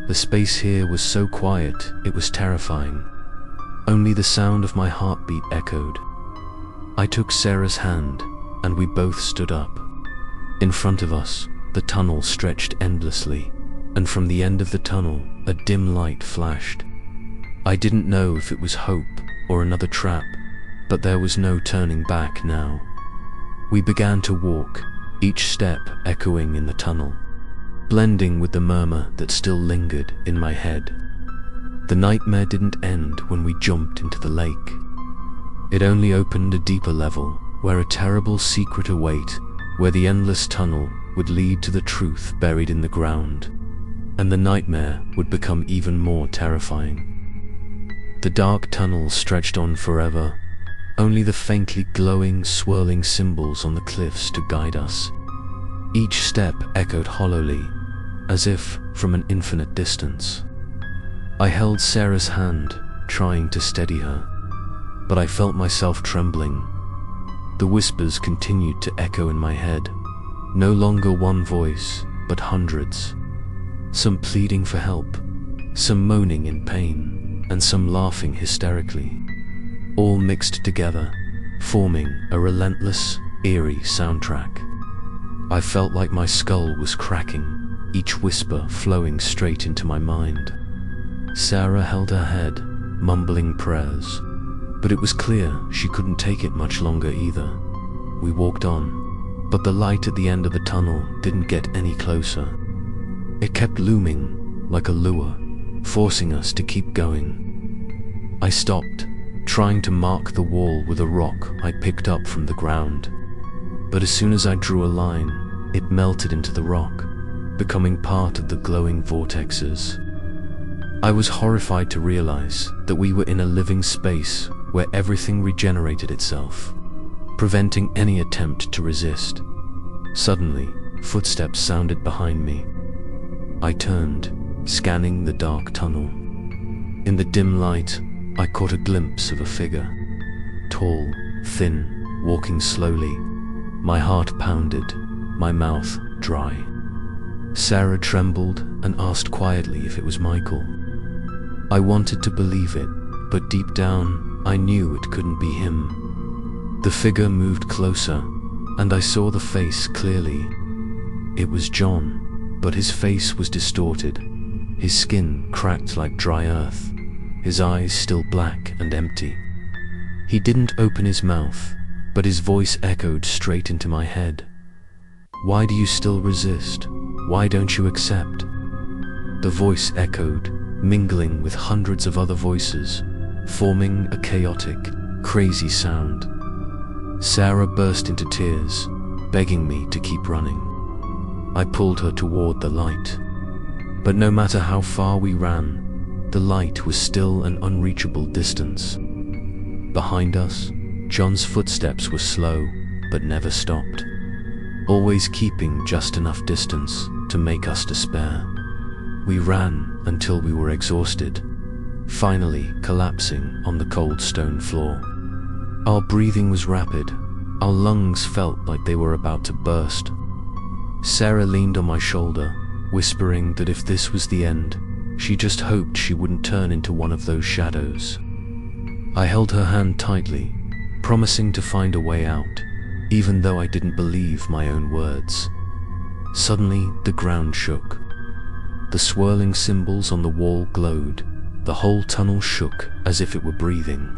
The space here was so quiet it was terrifying. Only the sound of my heartbeat echoed. I took Sarah's hand and we both stood up. In front of us, the tunnel stretched endlessly, and from the end of the tunnel, a dim light flashed. I didn't know if it was hope or another trap, but there was no turning back now. We began to walk, each step echoing in the tunnel, blending with the murmur that still lingered in my head. The nightmare didn't end when we jumped into the lake. It only opened a deeper level, where a terrible secret awaited, where the endless tunnel would lead to the truth buried in the ground, and the nightmare would become even more terrifying. The dark tunnel stretched on forever, only the faintly glowing, swirling symbols on the cliffs to guide us. Each step echoed hollowly, as if from an infinite distance. I held Sarah's hand, trying to steady her, but I felt myself trembling. The whispers continued to echo in my head, no longer one voice, but hundreds. Some pleading for help, some moaning in pain, and some laughing hysterically, all mixed together, forming a relentless, eerie soundtrack. I felt like my skull was cracking, each whisper flowing straight into my mind. Sarah held her head, mumbling prayers, but it was clear she couldn't take it much longer either. We walked on, but the light at the end of the tunnel didn't get any closer. It kept looming like a lure, forcing us to keep going. I stopped, trying to mark the wall with a rock I picked up from the ground. But as soon as I drew a line, it melted into the rock, becoming part of the glowing vortexes. I was horrified to realize that we were in a living space where everything regenerated itself, preventing any attempt to resist. Suddenly, footsteps sounded behind me. I turned, scanning the dark tunnel. In the dim light, I caught a glimpse of a figure. Tall, thin, walking slowly. My heart pounded, my mouth dry. Sarah trembled and asked quietly if it was Michael. I wanted to believe it, but deep down, I knew it couldn't be him. The figure moved closer, and I saw the face clearly. It was John, but his face was distorted, his skin cracked like dry earth, his eyes still black and empty. He didn't open his mouth, but his voice echoed straight into my head. "Why do you still resist? Why don't you accept?" The voice echoed, mingling with hundreds of other voices, forming a chaotic, crazy sound. Sarah burst into tears, begging me to keep running. I pulled her toward the light. But no matter how far we ran, the light was still an unreachable distance. Behind us, John's footsteps were slow, but never stopped, always keeping just enough distance to make us despair. We ran until we were exhausted, finally collapsing on the cold stone floor. Our breathing was rapid, our lungs felt like they were about to burst. Sarah leaned on my shoulder, whispering that if this was the end, she just hoped she wouldn't turn into one of those shadows. I held her hand tightly, promising to find a way out, even though I didn't believe my own words. Suddenly, the ground shook. The swirling symbols on the wall glowed. The whole tunnel shook as if it were breathing.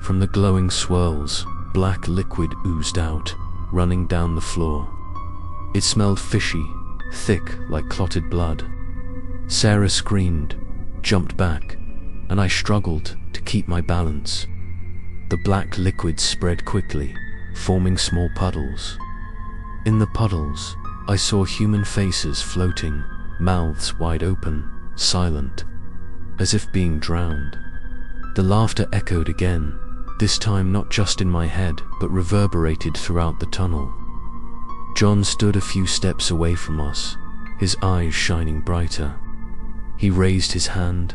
From the glowing swirls, black liquid oozed out, running down the floor. It smelled fishy, thick like clotted blood. Sarah screamed, jumped back, and I struggled to keep my balance. The black liquid spread quickly, forming small puddles. In the puddles, I saw human faces floating, mouths wide open, silent, as if being drowned. The laughter echoed again, this time not just in my head, but reverberated throughout the tunnel. John stood a few steps away from us, his eyes shining brighter. He raised his hand,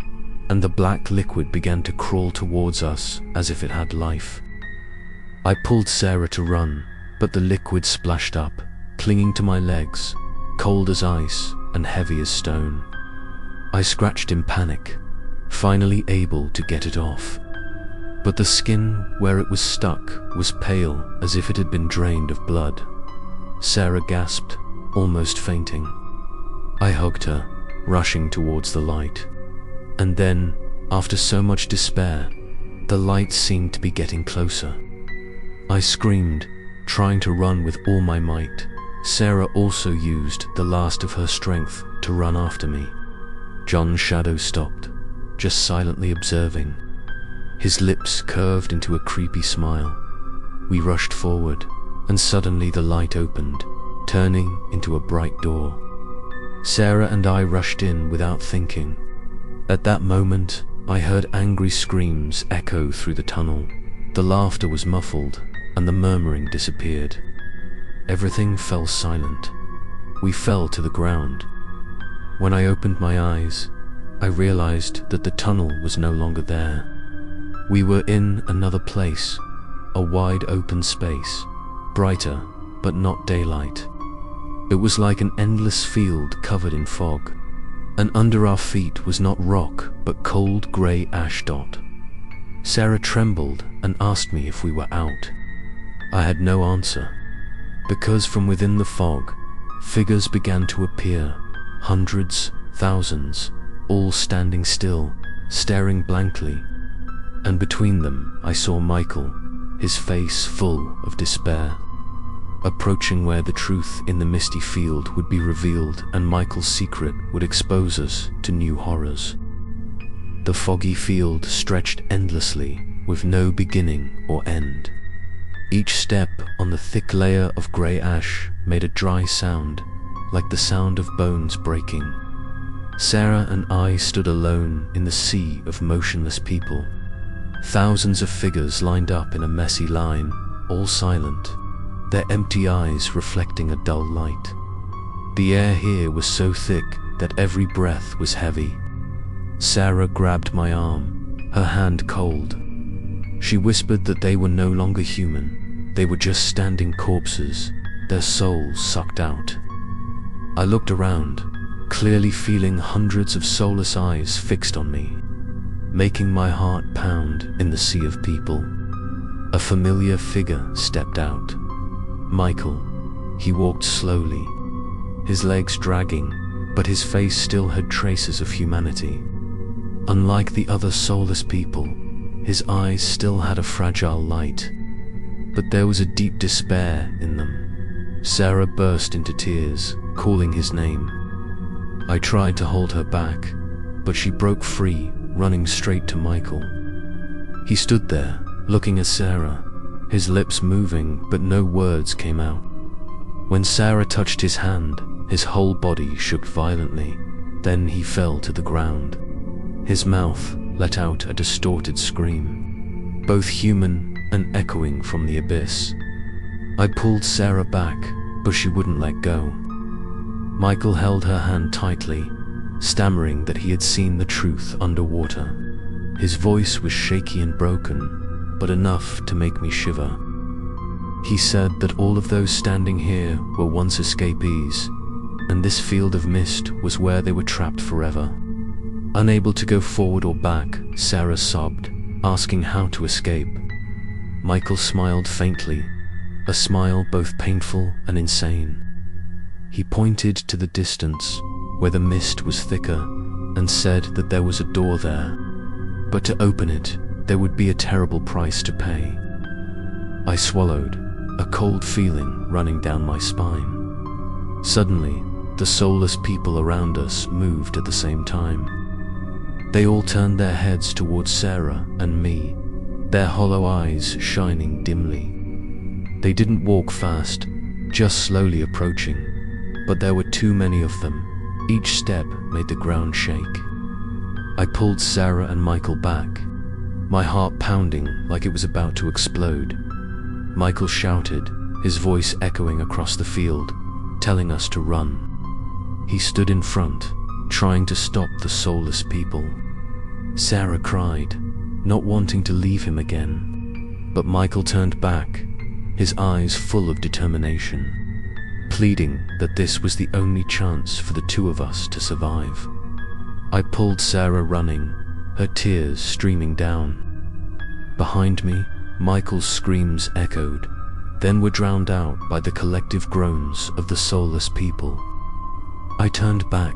and the black liquid began to crawl towards us as if it had life. I pulled Sarah to run, but the liquid splashed up, clinging to my legs, cold as ice and heavy as stone. I scratched in panic, finally able to get it off. But the skin where it was stuck was pale as if it had been drained of blood. Sarah gasped, almost fainting. I hugged her, rushing towards the light. And then, after so much despair, the light seemed to be getting closer. I screamed, trying to run with all my might. Sarah also used the last of her strength to run after me. John's shadow stopped, just silently observing. His lips curved into a creepy smile. We rushed forward, and suddenly the light opened, turning into a bright door. Sarah and I rushed in without thinking. At that moment, I heard angry screams echo through the tunnel. The laughter was muffled, and the murmuring disappeared. Everything fell silent. We fell to the ground. When I opened my eyes, I realized that the tunnel was no longer there. We were in another place, a wide open space, brighter but not daylight. It was like an endless field covered in fog, and under our feet was not rock but cold grey ash dot. Sarah trembled and asked me if we were out. I had no answer, because from within the fog, figures began to appear, hundreds, thousands, all standing still, staring blankly. And between them I saw Michael, his face full of despair, approaching where the truth in the misty field would be revealed and Michael's secret would expose us to new horrors. The foggy field stretched endlessly, with no beginning or end. Each step on the thick layer of grey ash made a dry sound, like the sound of bones breaking. Sarah and I stood alone in the sea of motionless people. Thousands of figures lined up in a messy line, all silent, their empty eyes reflecting a dull light. The air here was so thick that every breath was heavy. Sarah grabbed my arm, her hand cold. She whispered that they were no longer human, they were just standing corpses, their souls sucked out. I looked around, clearly feeling hundreds of soulless eyes fixed on me, making my heart pound in the sea of people. A familiar figure stepped out. Michael. He walked slowly, his legs dragging, but his face still had traces of humanity. Unlike the other soulless people, his eyes still had a fragile light, but there was a deep despair in them. Sarah burst into tears, calling his name. I tried to hold her back, but she broke free, running straight to Michael. He stood there, looking at Sarah, his lips moving, but no words came out. When Sarah touched his hand, his whole body shook violently. Then he fell to the ground. His mouth let out a distorted scream, both human and echoing from the abyss. I pulled Sarah back, but she wouldn't let go. Michael held her hand tightly, stammering that he had seen the truth underwater. His voice was shaky and broken, but enough to make me shiver. He said that all of those standing here were once escapees, and this field of mist was where they were trapped forever. Unable to go forward or back, Sarah sobbed, asking how to escape. Michael smiled faintly, a smile both painful and insane. He pointed to the distance, where the mist was thicker, and said that there was a door there, but to open it, there would be a terrible price to pay. I swallowed, a cold feeling running down my spine. Suddenly, the soulless people around us moved at the same time. They all turned their heads towards Sarah and me, their hollow eyes shining dimly. They didn't walk fast, just slowly approaching, but there were too many of them. Each step made the ground shake. I pulled Sarah and Michael back, my heart pounding like it was about to explode. Michael shouted, his voice echoing across the field, telling us to run. He stood in front, trying to stop the soulless people. Sarah cried, not wanting to leave him again. But Michael turned back, his eyes full of determination, pleading that this was the only chance for the two of us to survive. I pulled Sarah running, her tears streaming down. Behind me, Michael's screams echoed, then were drowned out by the collective groans of the soulless people. I turned back,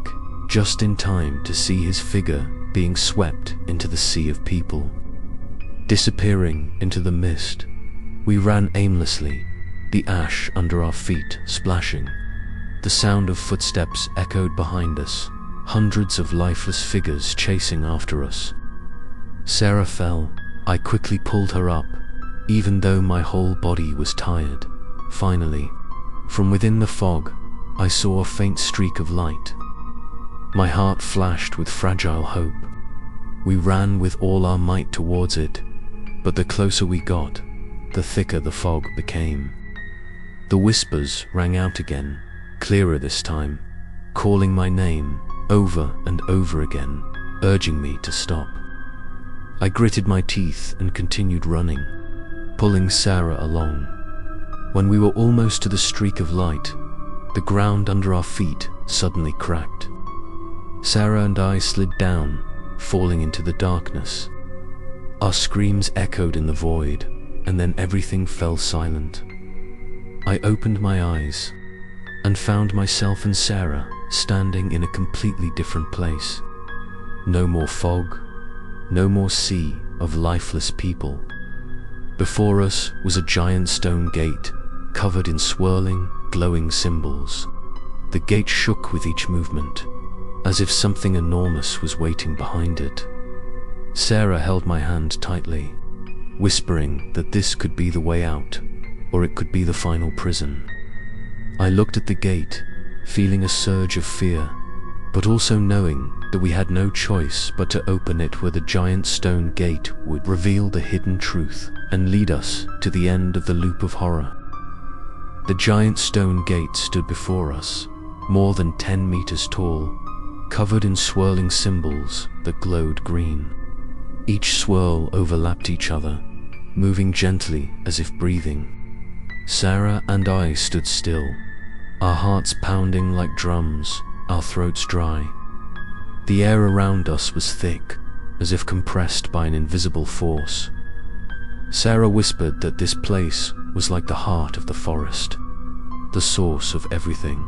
just in time to see his figure being swept into the sea of people. Disappearing into the mist, we ran aimlessly, the ash under our feet splashing. The sound of footsteps echoed behind us, hundreds of lifeless figures chasing after us. Sarah fell. I quickly pulled her up, even though my whole body was tired. Finally, from within the fog, I saw a faint streak of light. My heart flashed with fragile hope. We ran with all our might towards it, but the closer we got, the thicker the fog became. The whispers rang out again, clearer this time, calling my name over and over again, urging me to stop. I gritted my teeth and continued running, pulling Sarah along. When we were almost to the streak of light, the ground under our feet suddenly cracked. Sarah and I slid down, falling into the darkness. Our screams echoed in the void, and then everything fell silent. I opened my eyes and found myself and Sarah standing in a completely different place. No more fog, no more sea of lifeless people. Before us was a giant stone gate, covered in swirling, glowing symbols. The gate shook with each movement, as if something enormous was waiting behind it. Sarah held my hand tightly, whispering that this could be the way out, or it could be the final prison. I looked at the gate, feeling a surge of fear, but also knowing that we had no choice but to open it, where the giant stone gate would reveal the hidden truth and lead us to the end of the loop of horror. The giant stone gate stood before us, more than 10 meters tall, covered in swirling symbols that glowed green. Each swirl overlapped each other, moving gently as if breathing. Sarah and I stood still, our hearts pounding like drums, our throats dry. The air around us was thick, as if compressed by an invisible force. Sarah whispered that this place was like the heart of the forest, the source of everything.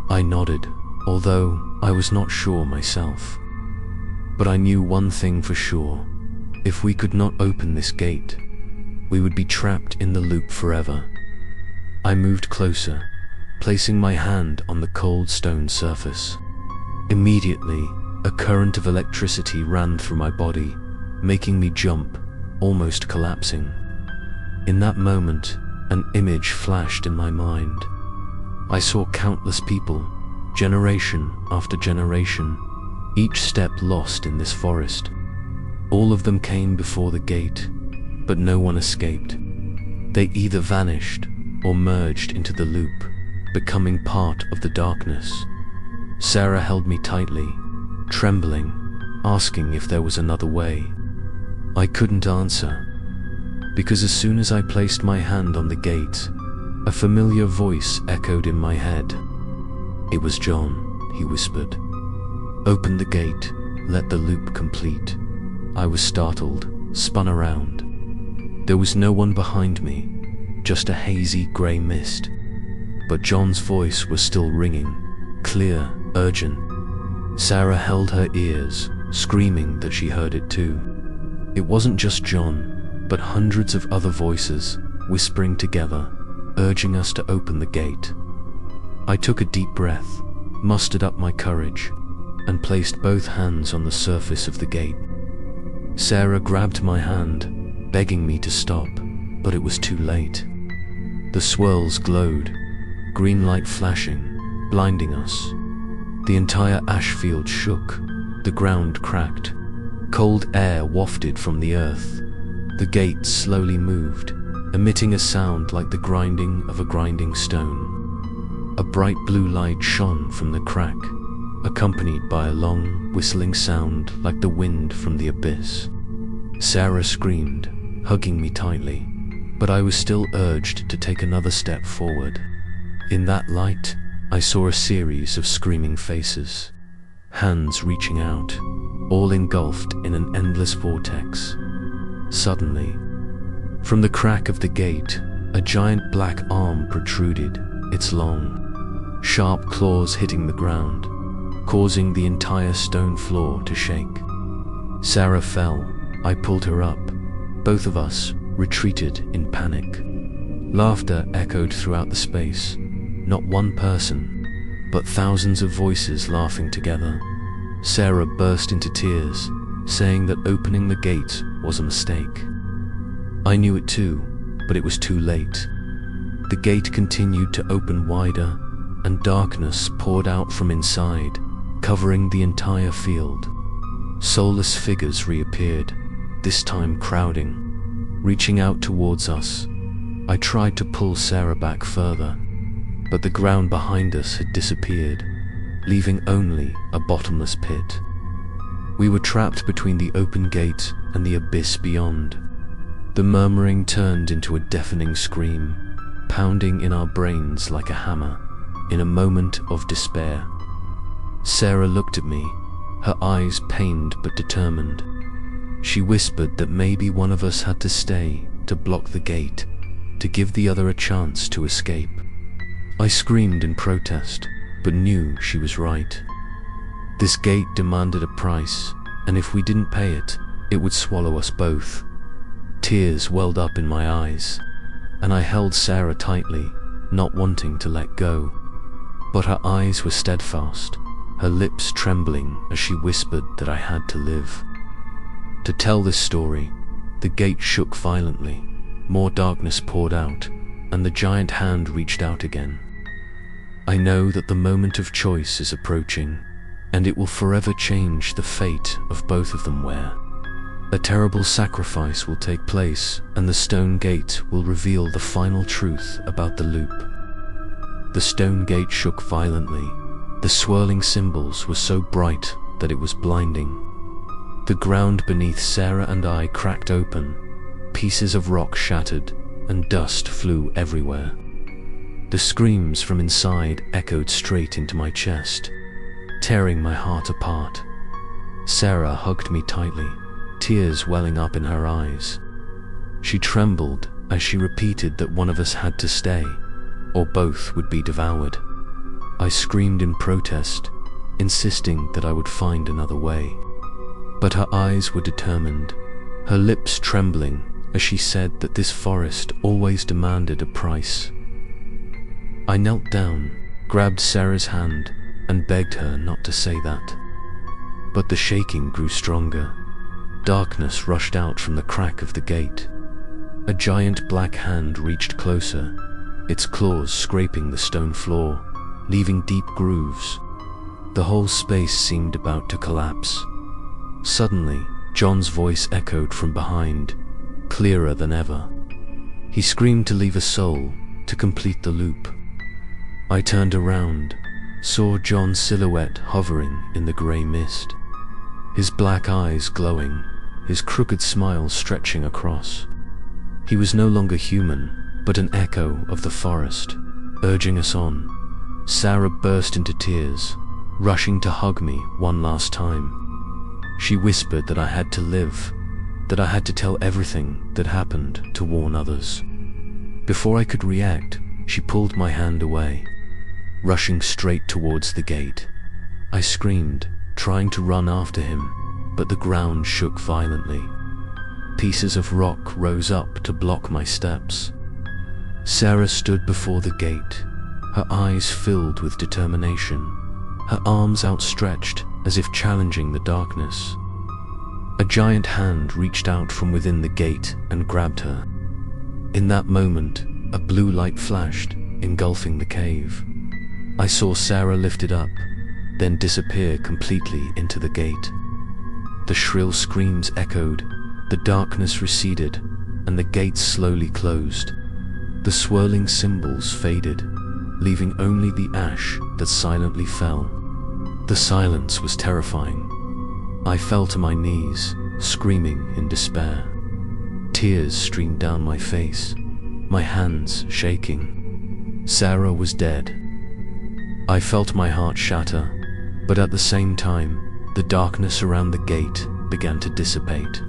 I nodded, although I was not sure myself. But I knew one thing for sure: if we could not open this gate, we would be trapped in the loop forever. I moved closer, placing my hand on the cold stone surface. Immediately, a current of electricity ran through my body, making me jump, almost collapsing. In that moment, an image flashed in my mind. I saw countless people, generation after generation, each step lost in this forest. All of them came before the gate, but no one escaped. They either vanished or merged into the loop, becoming part of the darkness. Sarah held me tightly, trembling, asking if there was another way. I couldn't answer, because as soon as I placed my hand on the gate, a familiar voice echoed in my head. "It was John," he whispered. "Open the gate, let the loop complete." I was startled, spun around. There was no one behind me, just a hazy grey mist. But John's voice was still ringing, clear, urgent. Sarah held her ears, screaming that she heard it too. It wasn't just John, but hundreds of other voices, whispering together, urging us to open the gate. I took a deep breath, mustered up my courage, and placed both hands on the surface of the gate. Sarah grabbed my hand, begging me to stop, but it was too late. The swirls glowed, green light flashing, blinding us. The entire ash field shook, The ground cracked. Cold air wafted from the earth. The gate slowly moved, emitting a sound like the grinding of a grinding stone. A bright blue light shone from the crack, accompanied by a long, whistling sound like the wind from the abyss. Sarah screamed, hugging me tightly, but I was still urged to take another step forward. In that light, I saw a series of screaming faces, hands reaching out, all engulfed in an endless vortex. Suddenly, from the crack of the gate, a giant black arm protruded, its long, sharp claws hitting the ground, causing the entire stone floor to shake. Sarah fell. I pulled her up. Both of us retreated in panic. Laughter echoed throughout the space. Not one person, but thousands of voices laughing together. Sarah burst into tears, saying that opening the gate was a mistake. I knew it too, but it was too late. The gate continued to open wider, and darkness poured out from inside, covering the entire field. Soulless figures reappeared, this time crowding, reaching out towards us. I tried to pull Sarah back further, but the ground behind us had disappeared, leaving only a bottomless pit. We were trapped between the open gate and the abyss beyond. The murmuring turned into a deafening scream, pounding in our brains like a hammer, in a moment of despair. Sarah looked at me, her eyes pained but determined. She whispered that maybe one of us had to stay to block the gate, to give the other a chance to escape. I screamed in protest, but knew she was right. This gate demanded a price, and if we didn't pay it, it would swallow us both. Tears welled up in my eyes, and I held Sarah tightly, not wanting to let go. But her eyes were steadfast, her lips trembling as she whispered that I had to live. To tell this story, the gate shook violently, more darkness poured out, and the giant hand reached out again. I know that the moment of choice is approaching, and it will forever change the fate of both of them where a terrible sacrifice will take place, and the stone gate will reveal the final truth about the loop. The stone gate shook violently. The swirling symbols were so bright that it was blinding. The ground beneath Sarah and I cracked open, pieces of rock shattered, and dust flew everywhere. The screams from inside echoed straight into my chest, tearing my heart apart. Sarah hugged me tightly, tears welling up in her eyes. She trembled as she repeated that one of us had to stay, or both would be devoured. I screamed in protest, insisting that I would find another way. But her eyes were determined, her lips trembling as she said that this forest always demanded a price. I knelt down, grabbed Sarah's hand, and begged her not to say that. But the shaking grew stronger. Darkness rushed out from the crack of the gate. A giant black hand reached closer, its claws scraping the stone floor, leaving deep grooves. The whole space seemed about to collapse. Suddenly, John's voice echoed from behind, clearer than ever. He screamed to leave a soul, to complete the loop. I turned around, saw John's silhouette hovering in the grey mist, his black eyes glowing, his crooked smile stretching across. He was no longer human, but an echo of the forest, urging us on. Sarah burst into tears, rushing to hug me one last time. She whispered that I had to live, that I had to tell everything that happened to warn others. Before I could react, she pulled my hand away, rushing straight towards the gate. I screamed, trying to run after him, but the ground shook violently. Pieces of rock rose up to block my steps. Sarah stood before the gate, her eyes filled with determination, her arms outstretched as if challenging the darkness. A giant hand reached out from within the gate and grabbed her. In that moment, a blue light flashed, engulfing the cave. I saw Sarah lifted up, then disappear completely into the gate. The shrill screams echoed, the darkness receded, and the gates slowly closed. The swirling cymbals faded, leaving only the ash that silently fell. The silence was terrifying. I fell to my knees, screaming in despair. Tears streamed down my face, my hands shaking. Sarah was dead. I felt my heart shatter, but at the same time, the darkness around the gate began to dissipate.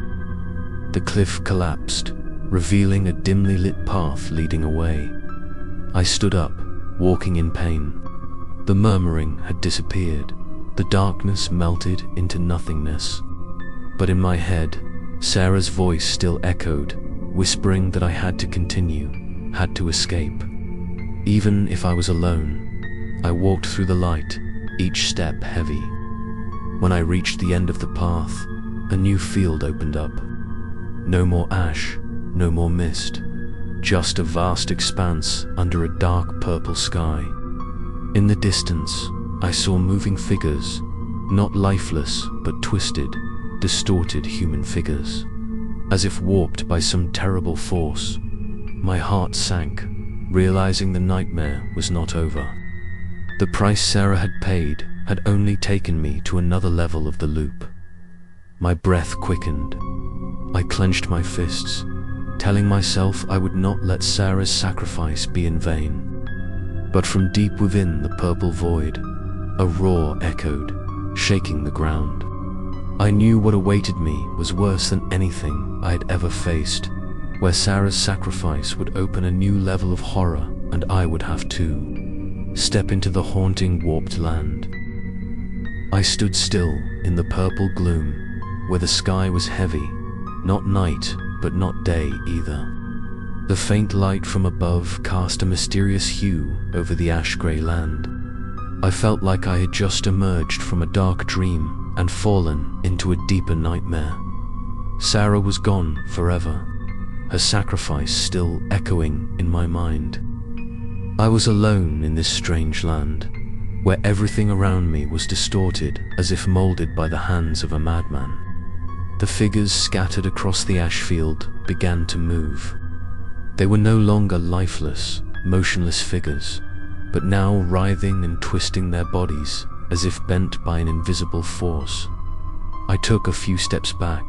The cliff collapsed, revealing a dimly lit path leading away. I stood up, walking in pain. The murmuring had disappeared. The darkness melted into nothingness. But in my head, Sarah's voice still echoed, whispering that I had to continue, had to escape. Even if I was alone, I walked through the light, each step heavy. When I reached the end of the path, a new field opened up. No more ash, no more mist, just a vast expanse under a dark purple sky. In the distance, I saw moving figures, not lifeless but twisted, distorted human figures. As if warped by some terrible force, my heart sank, realizing the nightmare was not over. The price Sarah had paid had only taken me to another level of the loop. My breath quickened. I clenched my fists, telling myself I would not let Sarah's sacrifice be in vain. But from deep within the purple void, a roar echoed, shaking the ground. I knew what awaited me was worse than anything I had ever faced, where Sarah's sacrifice would open a new level of horror, and I would have to step into the haunting, warped land. I stood still in the purple gloom, where the sky was heavy, not night, but not day either. The faint light from above cast a mysterious hue over the ash-grey land. I felt like I had just emerged from a dark dream and fallen into a deeper nightmare. Sarah was gone forever, her sacrifice still echoing in my mind. I was alone in this strange land, where everything around me was distorted as if molded by the hands of a madman. The figures scattered across the ash field began to move. They were no longer lifeless, motionless figures, but now writhing and twisting their bodies as if bent by an invisible force. I took a few steps back,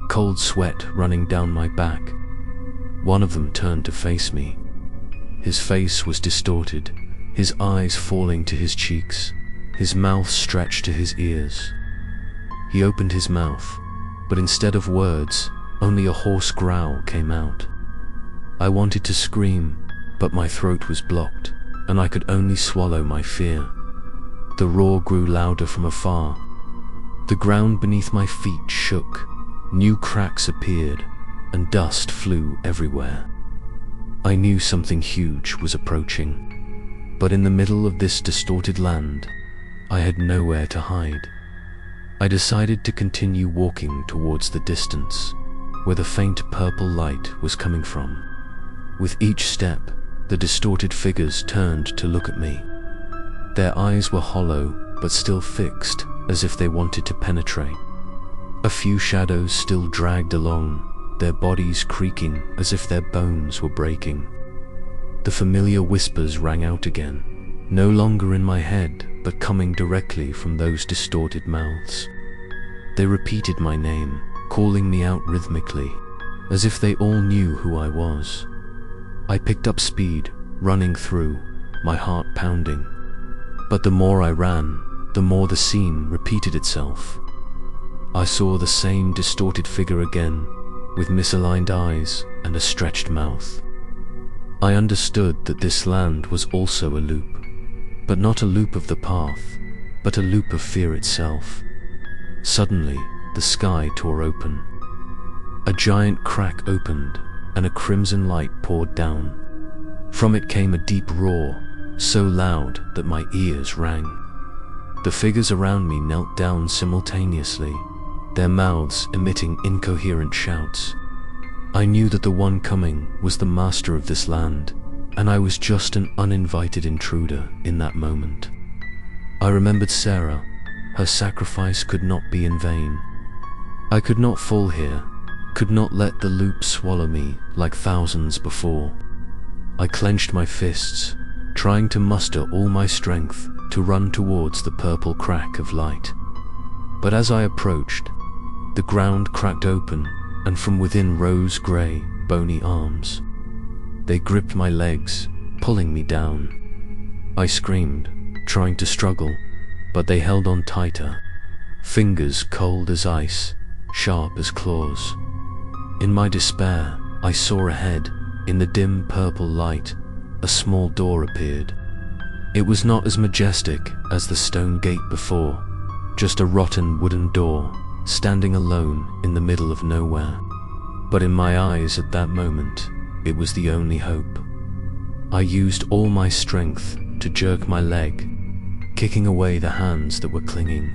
cold sweat running down my back. One of them turned to face me. His face was distorted, his eyes falling to his cheeks, his mouth stretched to his ears. He opened his mouth, but instead of words, only a hoarse growl came out. I wanted to scream, but my throat was blocked, and I could only swallow my fear. The roar grew louder from afar. The ground beneath my feet shook, new cracks appeared, and dust flew everywhere. I knew something huge was approaching, but in the middle of this distorted land, I had nowhere to hide. I decided to continue walking towards the distance, where the faint purple light was coming from. With each step, the distorted figures turned to look at me. Their eyes were hollow, but still fixed, as if they wanted to penetrate. A few shadows still dragged along, their bodies creaking as if their bones were breaking. The familiar whispers rang out again, no longer in my head, but coming directly from those distorted mouths. They repeated my name, calling me out rhythmically, as if they all knew who I was. I picked up speed, running through, my heart pounding. But the more I ran, the more the scene repeated itself. I saw the same distorted figure again, with misaligned eyes and a stretched mouth. I understood that this land was also a loop, but not a loop of the path, but a loop of fear itself. Suddenly, the sky tore open. A giant crack opened, and a crimson light poured down. From it came a deep roar, so loud that my ears rang. The figures around me knelt down simultaneously, their mouths emitting incoherent shouts. I knew that the one coming was the master of this land, and I was just an uninvited intruder in that moment. I remembered Sarah. Her sacrifice could not be in vain. I could not fall here, could not let the loop swallow me like thousands before. I clenched my fists, trying to muster all my strength to run towards the purple crack of light. But as I approached, the ground cracked open, and from within rose grey, bony arms. They gripped my legs, pulling me down. I screamed, trying to struggle, but they held on tighter, fingers cold as ice, sharp as claws. In my despair, I saw ahead, in the dim purple light, a small door appeared. It was not as majestic as the stone gate before, just a rotten wooden door, standing alone in the middle of nowhere. But in my eyes at that moment, it was the only hope. I used all my strength to jerk my leg, kicking away the hands that were clinging,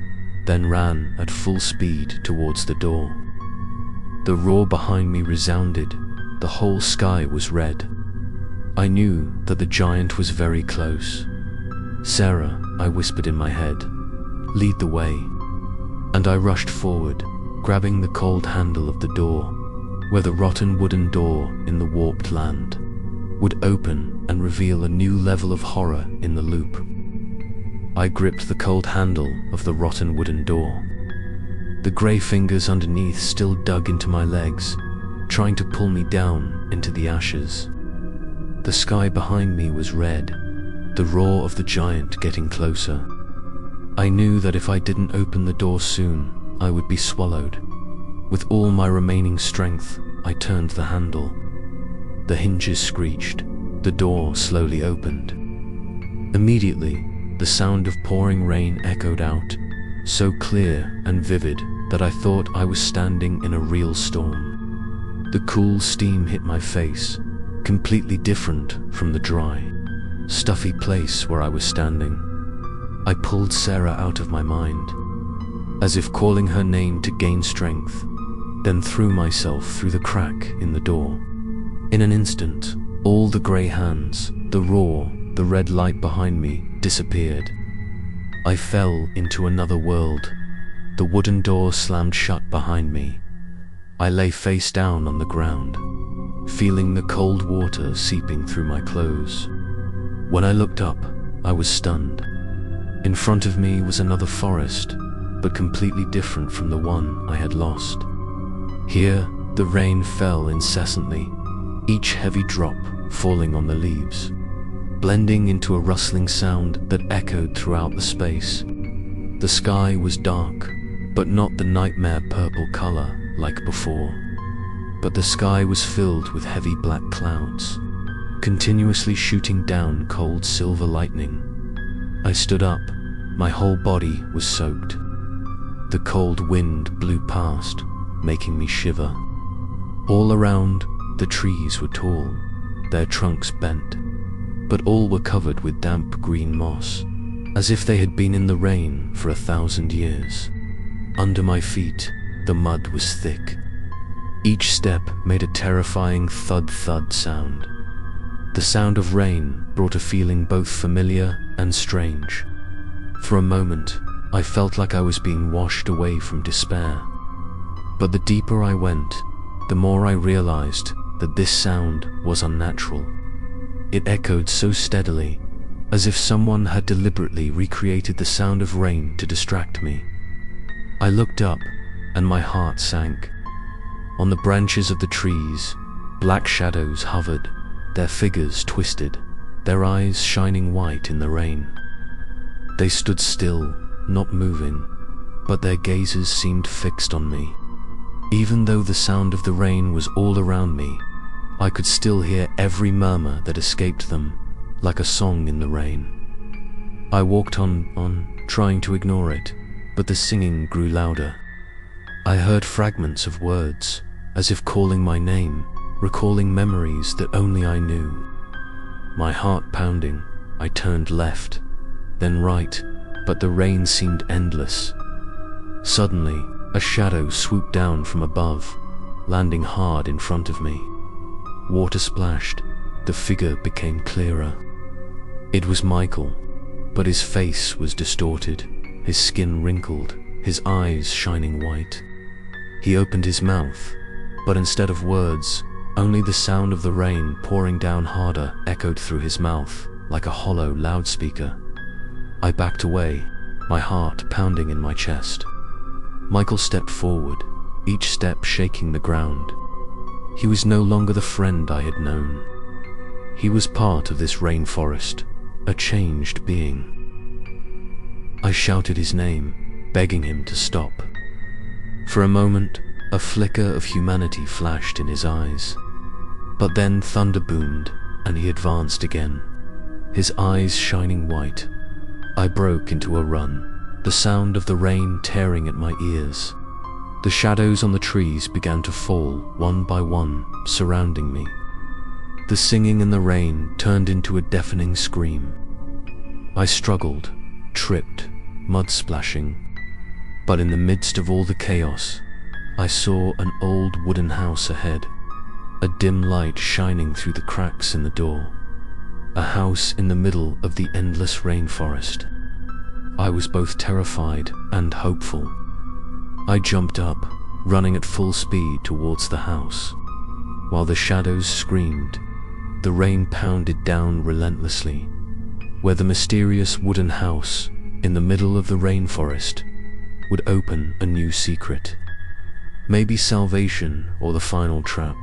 then ran at full speed towards the door. The roar behind me resounded, the whole sky was red. I knew that the giant was very close. "Sarah," I whispered in my head, "lead the way." And I rushed forward, grabbing the cold handle of the door, where the rotten wooden door in the warped land would open and reveal a new level of horror in the loop. I gripped the cold handle of the rotten wooden door. The grey fingers underneath still dug into my legs, trying to pull me down into the ashes. The sky behind me was red, the roar of the giant getting closer. I knew that if I didn't open the door soon, I would be swallowed. With all my remaining strength, I turned the handle. The hinges screeched, the door slowly opened. Immediately, the sound of pouring rain echoed out, so clear and vivid that I thought I was standing in a real storm. The cool steam hit my face, completely different from the dry, stuffy place where I was standing. I pulled Sarah out of my mind, as if calling her name to gain strength, then threw myself through the crack in the door. In an instant, all the grey hands, the roar, the red light behind me disappeared. I fell into another world. The wooden door slammed shut behind me. I lay face down on the ground, feeling the cold water seeping through my clothes. When I looked up, I was stunned. In front of me was another forest, but completely different from the one I had lost. Here, the rain fell incessantly, each heavy drop falling on the leaves, blending into a rustling sound that echoed throughout the space. The sky was dark, but not the nightmare purple color like before. But the sky was filled with heavy black clouds, continuously shooting down cold silver lightning. I stood up, my whole body was soaked. The cold wind blew past, making me shiver. All around, the trees were tall, their trunks bent, but all were covered with damp green moss, as if they had been in the rain for 1,000 years. Under my feet, the mud was thick. Each step made a terrifying thud-thud sound. The sound of rain brought a feeling both familiar and strange. For a moment, I felt like I was being washed away from despair. But the deeper I went, the more I realized that this sound was unnatural. It echoed so steadily, as if someone had deliberately recreated the sound of rain to distract me. I looked up, and my heart sank. On the branches of the trees, black shadows hovered, their figures twisted, their eyes shining white in the rain. They stood still, not moving, but their gazes seemed fixed on me. Even though the sound of the rain was all around me, I could still hear every murmur that escaped them, like a song in the rain. I walked on, trying to ignore it, but the singing grew louder. I heard fragments of words, as if calling my name, recalling memories that only I knew. My heart pounding, I turned left, then right, but the rain seemed endless. Suddenly, a shadow swooped down from above, landing hard in front of me. Water splashed, the figure became clearer. It was Michael, but his face was distorted, his skin wrinkled, his eyes shining white. He opened his mouth, but instead of words, only the sound of the rain pouring down harder echoed through his mouth like a hollow loudspeaker. I backed away, my heart pounding in my chest. Michael stepped forward, each step shaking the ground. He was no longer the friend I had known. He was part of this rainforest, a changed being. I shouted his name, begging him to stop. For a moment, a flicker of humanity flashed in his eyes. But then thunder boomed, and he advanced again, his eyes shining white. I broke into a run, the sound of the rain tearing at my ears. The shadows on the trees began to fall, one by one, surrounding me. The singing in the rain turned into a deafening scream. I struggled, tripped, mud splashing. But in the midst of all the chaos, I saw an old wooden house ahead, a dim light shining through the cracks in the door. A house in the middle of the endless rainforest. I was both terrified and hopeful. I jumped up, running at full speed towards the house. While the shadows screamed, the rain pounded down relentlessly. Where the mysterious wooden house, in the middle of the rainforest, would open a new secret. Maybe salvation or the final trap.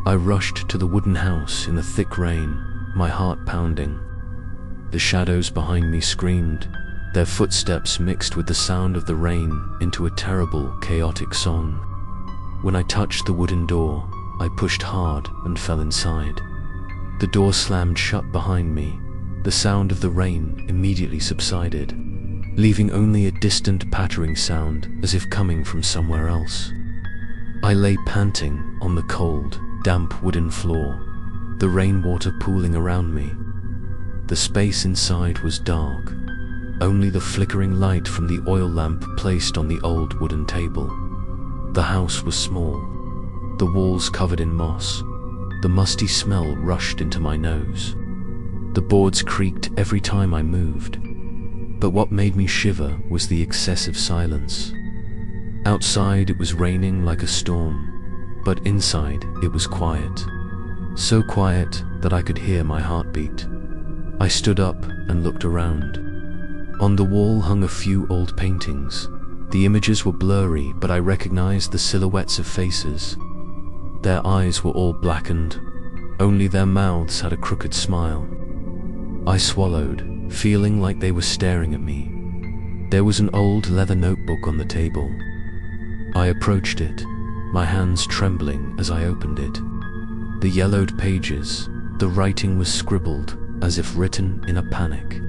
I rushed to the wooden house in the thick rain, my heart pounding. The shadows behind me screamed, their footsteps mixed with the sound of the rain into a terrible, chaotic song. When I touched the wooden door, I pushed hard and fell inside. The door slammed shut behind me. The sound of the rain immediately subsided, leaving only a distant pattering sound as if coming from somewhere else. I lay panting on the cold, damp wooden floor, the rainwater pooling around me. The space inside was dark, only the flickering light from the oil lamp placed on the old wooden table. The house was small, the walls covered in moss. The musty smell rushed into my nose. The boards creaked every time I moved. But what made me shiver was the excessive silence. Outside it was raining like a storm, but inside it was quiet. So quiet that I could hear my heartbeat. I stood up and looked around. On the wall hung a few old paintings. The images were blurry, but I recognized the silhouettes of faces. Their eyes were all blackened. Only their mouths had a crooked smile. I swallowed, feeling like they were staring at me. There was an old leather notebook on the table. I approached it, my hands trembling as I opened it. The yellowed pages, the writing was scribbled as if written in a panic.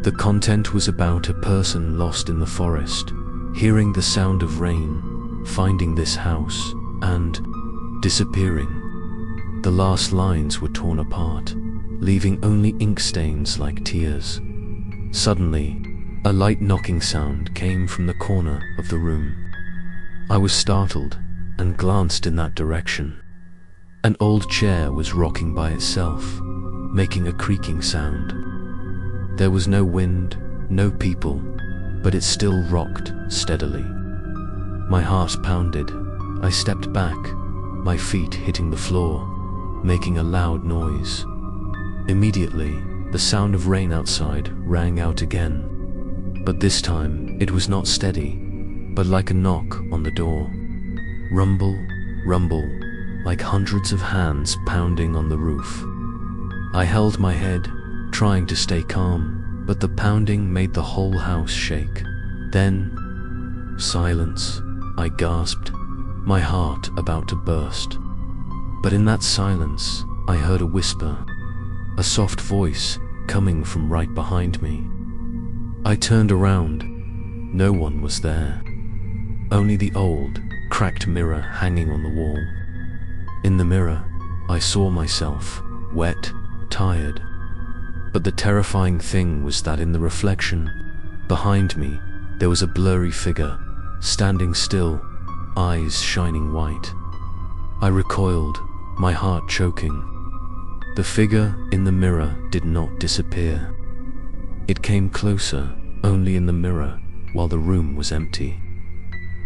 The content was about a person lost in the forest, hearing the sound of rain, finding this house, and disappearing. The last lines were torn apart, leaving only ink stains like tears. Suddenly, a light knocking sound came from the corner of the room. I was startled and glanced in that direction. An old chair was rocking by itself, making a creaking sound. There was no wind, no people, but it still rocked steadily. My heart pounded. I stepped back, my feet hitting the floor, making a loud noise. Immediately, the sound of rain outside rang out again. But this time, it was not steady, but like a knock on the door. Rumble, rumble, like hundreds of hands pounding on the roof. I held my head, trying to stay calm, but the pounding made the whole house shake. Then, silence, I gasped, my heart about to burst. But in that silence, I heard a whisper, a soft voice coming from right behind me. I turned around. No one was there. Only the old, cracked mirror hanging on the wall. In the mirror, I saw myself, wet, tired. But the terrifying thing was that in the reflection, behind me, there was a blurry figure, standing still, eyes shining white. I recoiled, my heart choking. The figure in the mirror did not disappear. It came closer, only in the mirror, while the room was empty.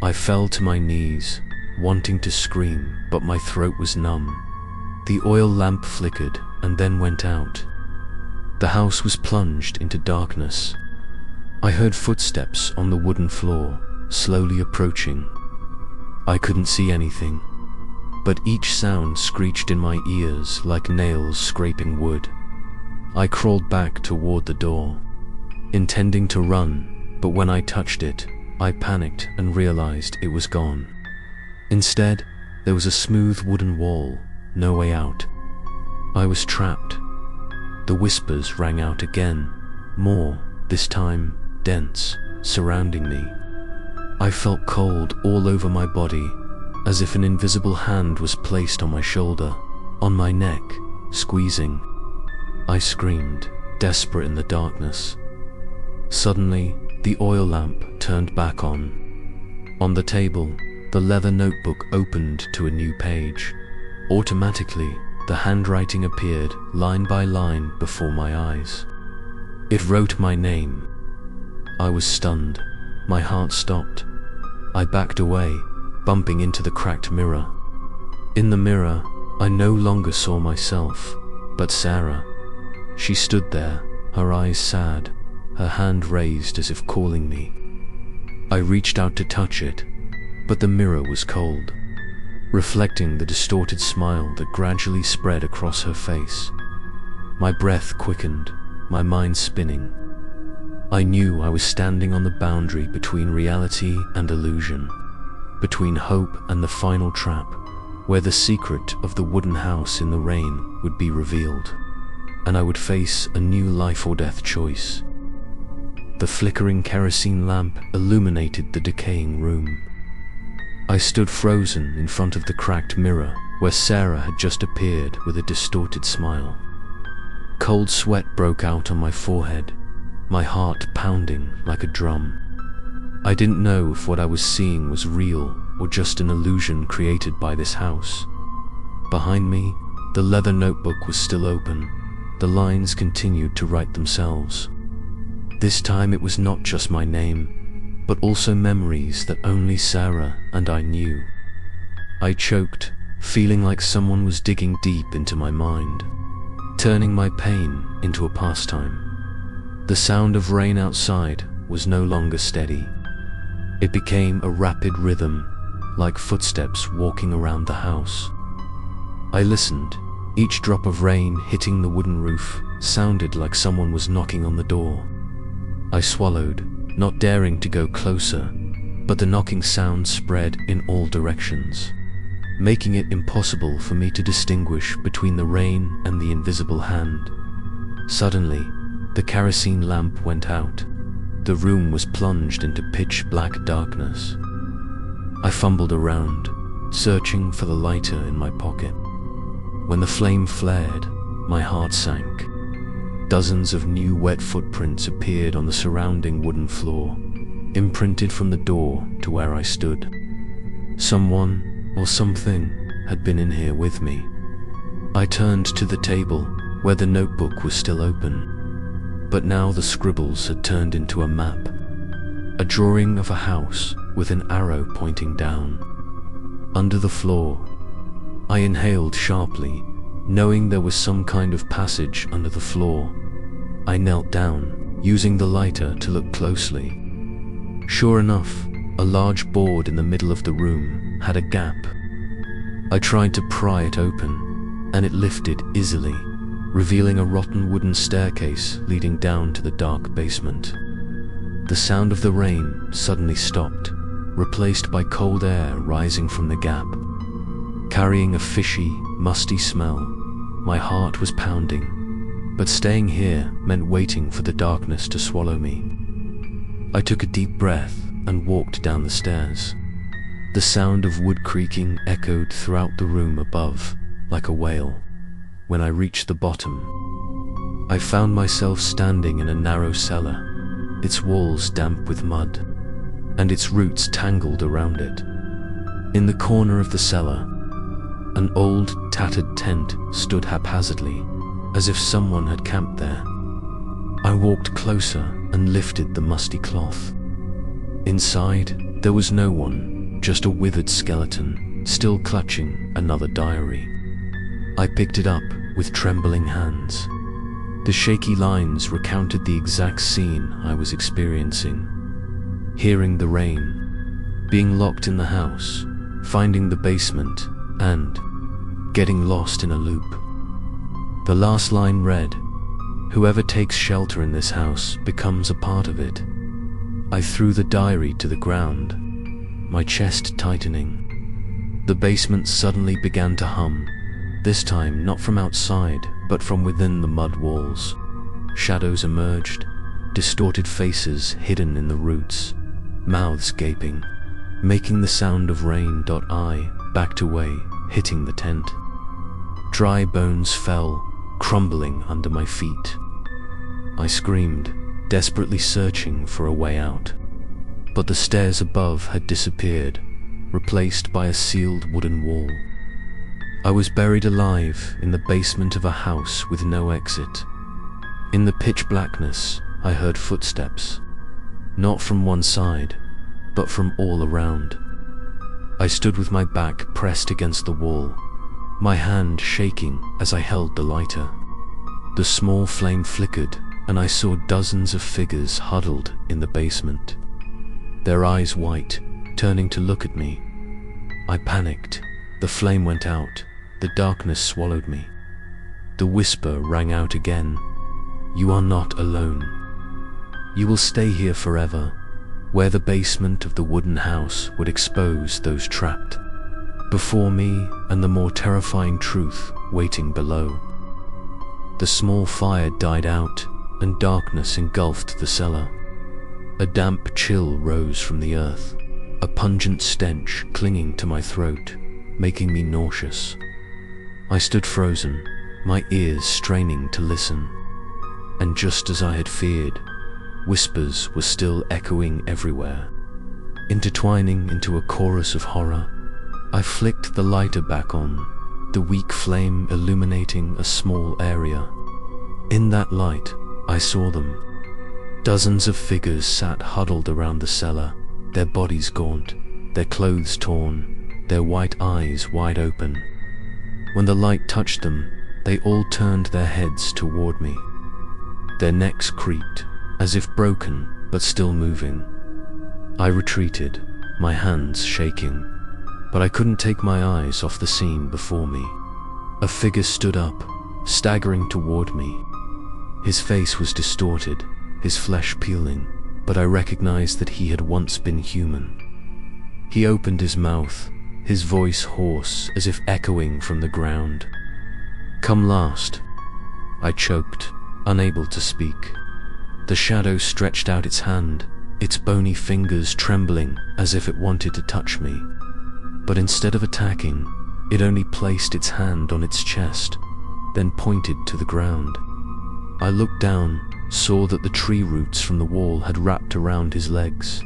I fell to my knees, wanting to scream, but my throat was numb. The oil lamp flickered and then went out. The house was plunged into darkness. I heard footsteps on the wooden floor, slowly approaching. I couldn't see anything, but each sound screeched in my ears like nails scraping wood. I crawled back toward the door, intending to run, but when I touched it, I panicked and realized it was gone. Instead, there was a smooth wooden wall, no way out. I was trapped. The whispers rang out again, more, this time dense, surrounding me. I felt cold all over my body, as if an invisible hand was placed on my shoulder, on my neck, squeezing. I screamed, desperate in the darkness. Suddenly, the oil lamp turned back on. On the table, the leather notebook opened to a new page. Automatically, the handwriting appeared line by line before my eyes. It wrote my name. I was stunned. My heart stopped. I backed away, bumping into the cracked mirror. In the mirror, I no longer saw myself, but Sarah. She stood there, her eyes sad, her hand raised as if calling me. I reached out to touch it, but the mirror was cold, reflecting the distorted smile that gradually spread across her face. My breath quickened, my mind spinning. I knew I was standing on the boundary between reality and illusion, between hope and the final trap, where the secret of the wooden house in the rain would be revealed, and I would face a new life or death choice. The flickering kerosene lamp illuminated the decaying room. I stood frozen in front of the cracked mirror where Sarah had just appeared with a distorted smile. Cold sweat broke out on my forehead, my heart pounding like a drum. I didn't know if what I was seeing was real or just an illusion created by this house. Behind me, the leather notebook was still open. The lines continued to write themselves. This time it was not just my name, but also memories that only Sarah and I knew. I choked, feeling like someone was digging deep into my mind, turning my pain into a pastime. The sound of rain outside was no longer steady. It became a rapid rhythm, like footsteps walking around the house. I listened. Each drop of rain hitting the wooden roof sounded like someone was knocking on the door. I swallowed, not daring to go closer, but the knocking sound spread in all directions, making it impossible for me to distinguish between the rain and the invisible hand. Suddenly, the kerosene lamp went out. The room was plunged into pitch-black darkness. I fumbled around, searching for the lighter in my pocket. When the flame flared, my heart sank. Dozens of new wet footprints appeared on the surrounding wooden floor, imprinted from the door to where I stood. Someone or something had been in here with me. I turned to the table, where the notebook was still open, but now the scribbles had turned into a map, a drawing of a house with an arrow pointing down. Under the floor, I inhaled sharply, knowing there was some kind of passage under the floor. I knelt down, using the lighter to look closely. Sure enough, a large board in the middle of the room had a gap. I tried to pry it open, and it lifted easily, revealing a rotten wooden staircase leading down to the dark basement. The sound of the rain suddenly stopped, replaced by cold air rising from the gap. Carrying a fishy, musty smell, my heart was pounding, but staying here meant waiting for the darkness to swallow me. I took a deep breath and walked down the stairs. The sound of wood creaking echoed throughout the room above, like a wail. When I reached the bottom, I found myself standing in a narrow cellar, its walls damp with mud, and its roots tangled around it. In the corner of the cellar, an old, tattered tent stood haphazardly, as if someone had camped there. I walked closer and lifted the musty cloth. Inside, there was no one, just a withered skeleton, still clutching another diary. I picked it up with trembling hands. The shaky lines recounted the exact scene I was experiencing. Hearing the rain, being locked in the house, finding the basement, and getting lost in a loop. The last line read, "Whoever takes shelter in this house becomes a part of it." I threw the diary to the ground, my chest tightening. The basement suddenly began to hum, this time not from outside, but from within the mud walls. Shadows emerged, distorted faces hidden in the roots, mouths gaping, making the sound of rain. I backed away, hitting the tent. Dry bones fell, crumbling under my feet. I screamed, desperately searching for a way out. But the stairs above had disappeared, replaced by a sealed wooden wall. I was buried alive in the basement of a house with no exit. In the pitch blackness, I heard footsteps, not from one side, but from all around. I stood with my back pressed against the wall, my hand shaking as I held the lighter. The small flame flickered, and I saw dozens of figures huddled in the basement, their eyes white, turning to look at me. I panicked. The flame went out. The darkness swallowed me. The whisper rang out again. "You are not alone. You will stay here forever," where the basement of the wooden house would expose those trapped before me and the more terrifying truth waiting below. The small fire died out, and darkness engulfed the cellar. A damp chill rose from the earth, a pungent stench clinging to my throat, making me nauseous. I stood frozen, my ears straining to listen. And just as I had feared, whispers were still echoing everywhere. Intertwining into a chorus of horror, I flicked the lighter back on, the weak flame illuminating a small area. In that light, I saw them. Dozens of figures sat huddled around the cellar, their bodies gaunt, their clothes torn, their white eyes wide open. When the light touched them, they all turned their heads toward me. Their necks creaked, as if broken, but still moving. I retreated, my hands shaking, but I couldn't take my eyes off the scene before me. A figure stood up, staggering toward me. His face was distorted, his flesh peeling, but I recognized that he had once been human. He opened his mouth, his voice hoarse as if echoing from the ground. "Come last." I choked, unable to speak. The shadow stretched out its hand, its bony fingers trembling as if it wanted to touch me. But instead of attacking, it only placed its hand on its chest, then pointed to the ground. I looked down, saw that the tree roots from the wall had wrapped around his legs,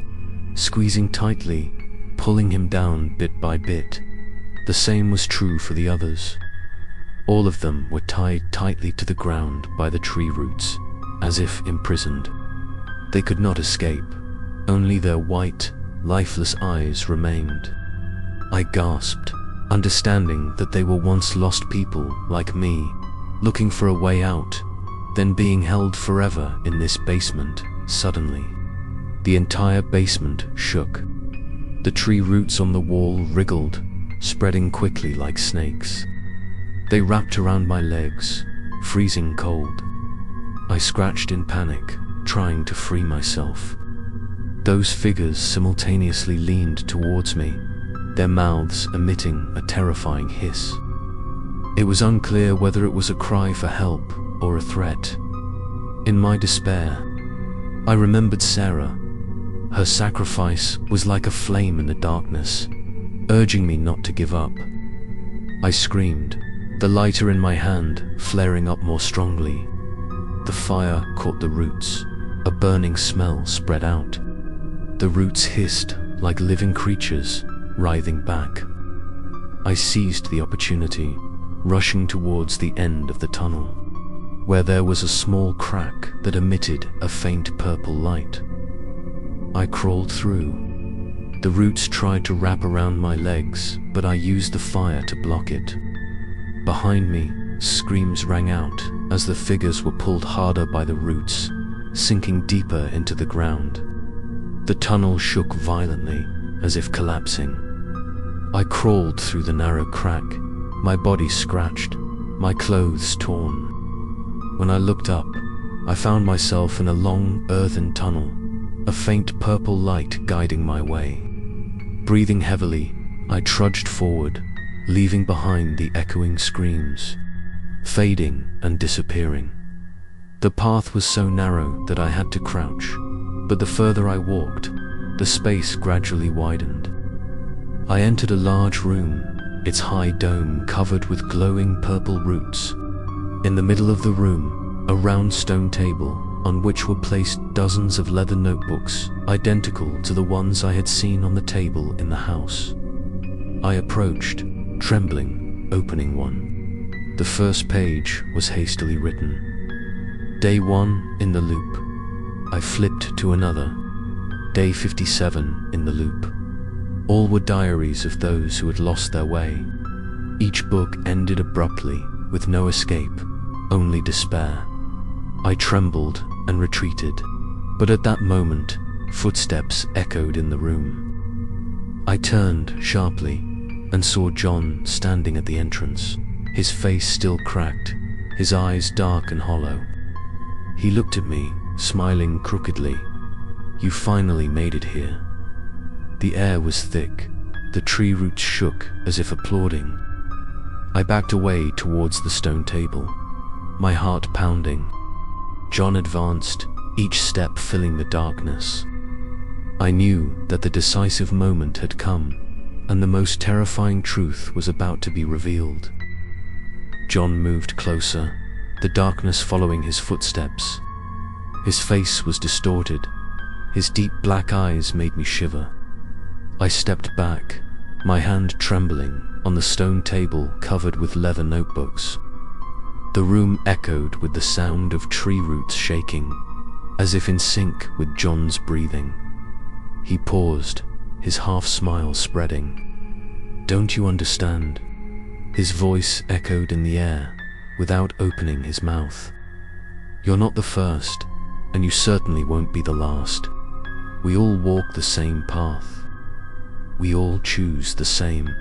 squeezing tightly, pulling him down bit by bit. The same was true for the others. All of them were tied tightly to the ground by the tree roots, as if imprisoned. They could not escape. Only their white, lifeless eyes remained. I gasped, understanding that they were once lost people like me, looking for a way out, then being held forever in this basement. Suddenly, the entire basement shook. The tree roots on the wall wriggled, spreading quickly like snakes. They wrapped around my legs, freezing cold. I scratched in panic, trying to free myself. Those figures simultaneously leaned towards me, their mouths emitting a terrifying hiss. It was unclear whether it was a cry for help or a threat. In my despair, I remembered Sarah. Her sacrifice was like a flame in the darkness, urging me not to give up. I screamed, the lighter in my hand flaring up more strongly. The fire caught the roots. A burning smell spread out. The roots hissed like living creatures, writhing back. I seized the opportunity, rushing towards the end of the tunnel, where there was a small crack that emitted a faint purple light. I crawled through. The roots tried to wrap around my legs, but I used the fire to block it. Behind me, screams rang out as the figures were pulled harder by the roots, sinking deeper into the ground. The tunnel shook violently, as if collapsing. I crawled through the narrow crack, my body scratched, my clothes torn. When I looked up, I found myself in a long earthen tunnel, a faint purple light guiding my way. Breathing heavily, I trudged forward, leaving behind the echoing screams, fading and disappearing. The path was so narrow that I had to crouch, but the further I walked, the space gradually widened. I entered a large room, its high dome covered with glowing purple roots. In the middle of the room, a round stone table on which were placed dozens of leather notebooks, identical to the ones I had seen on the table in the house. I approached, trembling, opening one. The first page was hastily written. Day 1 in the loop. I flipped to another. Day 57 in the loop. All were diaries of those who had lost their way. Each book ended abruptly, with no escape, only despair. I trembled and retreated, but at that moment, footsteps echoed in the room. I turned sharply and saw John standing at the entrance, his face still cracked, his eyes dark and hollow. He looked at me, smiling crookedly. "You finally made it here." The air was thick, the tree roots shook as if applauding. I backed away towards the stone table, my heart pounding. John advanced, each step filling the darkness. I knew that the decisive moment had come, and the most terrifying truth was about to be revealed. John moved closer, the darkness following his footsteps. His face was distorted, his deep black eyes made me shiver. I stepped back, my hand trembling on the stone table covered with leather notebooks. The room echoed with the sound of tree roots shaking, as if in sync with John's breathing. He paused, his half-smile spreading. "Don't you understand?" His voice echoed in the air, without opening his mouth. "You're not the first, and you certainly won't be the last. We all walk the same path. We all choose the same."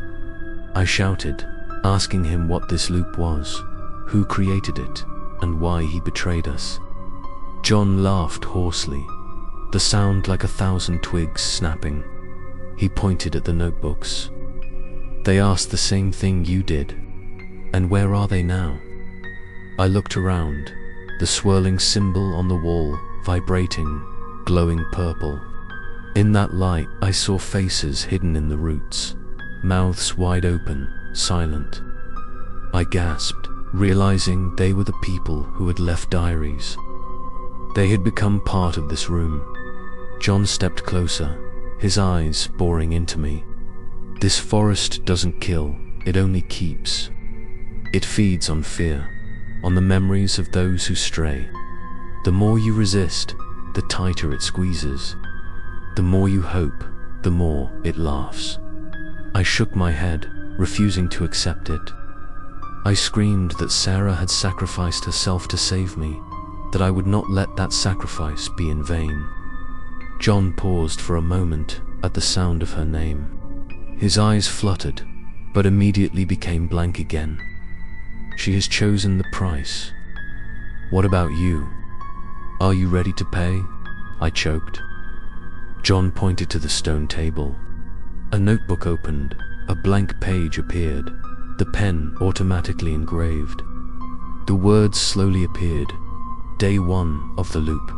I shouted, asking him what this loop was, who created it, and why he betrayed us. John laughed hoarsely, the sound like 1,000 twigs snapping. He pointed at the notebooks. "They asked the same thing you did. And where are they now?" I looked around, the swirling symbol on the wall, vibrating, glowing purple. In that light, I saw faces hidden in the roots, mouths wide open, silent. I gasped, realizing they were the people who had left diaries. They had become part of this room. John stepped closer, his eyes boring into me. "This forest doesn't kill, it only keeps. It feeds on fear, on the memories of those who stray. The more you resist, the tighter it squeezes. The more you hope, the more it laughs." I shook my head, refusing to accept it. I screamed that Sarah had sacrificed herself to save me, that I would not let that sacrifice be in vain. John paused for a moment at the sound of her name. His eyes fluttered, but immediately became blank again. "She has chosen the price. What about you? Are you ready to pay?" I choked. John pointed to the stone table. A notebook opened, a blank page appeared, the pen automatically engraved. The words slowly appeared. Day 1 of the loop.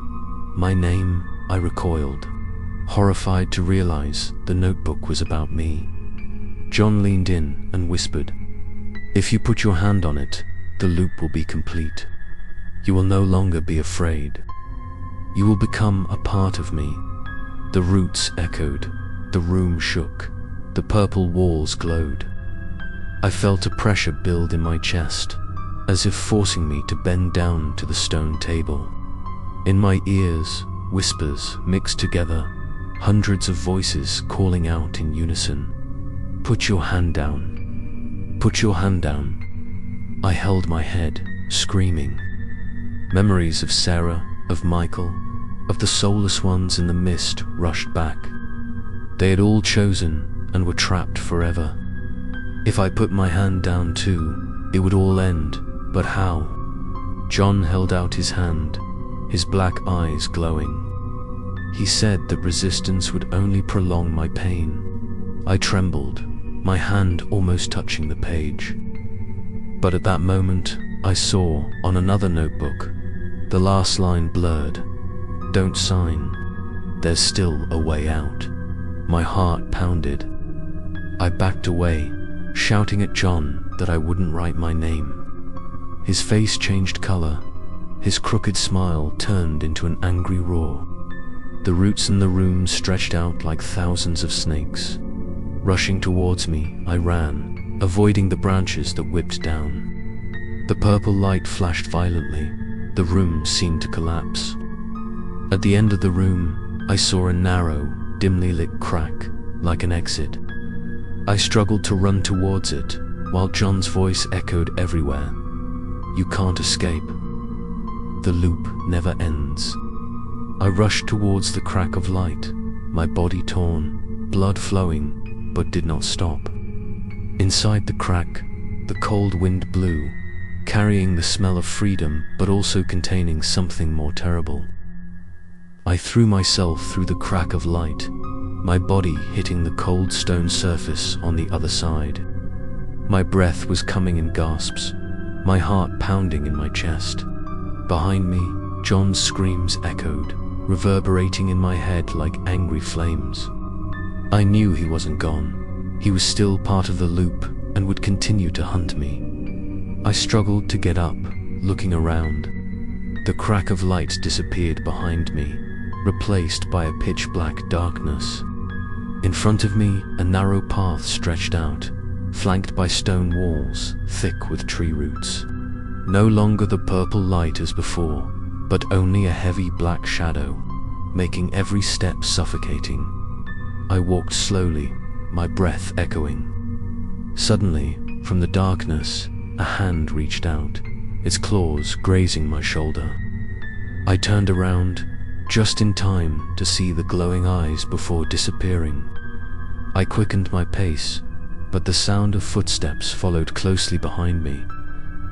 My name. I recoiled, horrified to realize the notebook was about me. John leaned in and whispered, "If you put your hand on it, the loop will be complete. You will no longer be afraid. You will become a part of me." The roots echoed, the room shook, the purple walls glowed. I felt a pressure build in my chest, as if forcing me to bend down to the stone table. In my ears, whispers mixed together, hundreds of voices calling out in unison. "Put your hand down. Put your hand down." I held my head, screaming. Memories of Sarah, of Michael, of the soulless ones in the mist rushed back. They had all chosen and were trapped forever. If I put my hand down too, it would all end, but how? John held out his hand, his black eyes glowing. He said that resistance would only prolong my pain. I trembled, my hand almost touching the page. But at that moment, I saw, on another notebook, the last line blurred. "Don't sign. There's still a way out." My heart pounded. I backed away, shouting at John that I wouldn't write my name. His face changed color. His crooked smile turned into an angry roar. The roots in the room stretched out like thousands of snakes. Rushing towards me, I ran, avoiding the branches that whipped down. The purple light flashed violently. The room seemed to collapse. At the end of the room, I saw a narrow, dimly lit crack, like an exit. I struggled to run towards it, while John's voice echoed everywhere. "You can't escape. The loop never ends." I rushed towards the crack of light, my body torn, blood flowing, but did not stop. Inside the crack, the cold wind blew, carrying the smell of freedom, but also containing something more terrible. I threw myself through the crack of light, my body hitting the cold stone surface on the other side. My breath was coming in gasps, my heart pounding in my chest. Behind me, John's screams echoed, reverberating in my head like angry flames. I knew he wasn't gone. He was still part of the loop and would continue to hunt me. I struggled to get up, looking around. The crack of light disappeared behind me, replaced by a pitch-black darkness. In front of me, a narrow path stretched out, flanked by stone walls, thick with tree roots. No longer the purple light as before, but only a heavy black shadow, making every step suffocating. I walked slowly, my breath echoing. Suddenly, from the darkness, a hand reached out, its claws grazing my shoulder. I turned around, just in time to see the glowing eyes before disappearing. I quickened my pace, but the sound of footsteps followed closely behind me,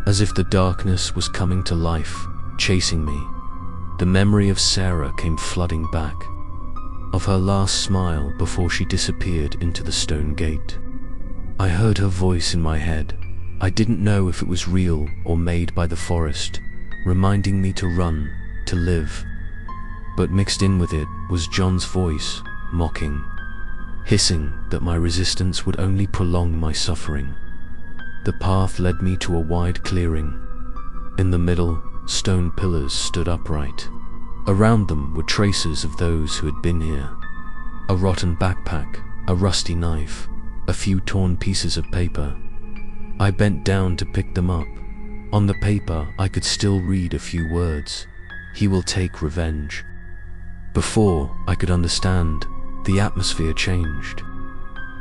as if the darkness was coming to life, chasing me. The memory of Sarah came flooding back, of her last smile before she disappeared into the stone gate. I heard her voice in my head. I didn't know if it was real or made by the forest, reminding me to run, to live. But mixed in with it was John's voice, mocking, hissing that my resistance would only prolong my suffering. The path led me to a wide clearing. In the middle, stone pillars stood upright. Around them were traces of those who had been here. A rotten backpack, a rusty knife, a few torn pieces of paper. I bent down to pick them up. On the paper, I could still read a few words. "He will take revenge." Before I could understand, the atmosphere changed.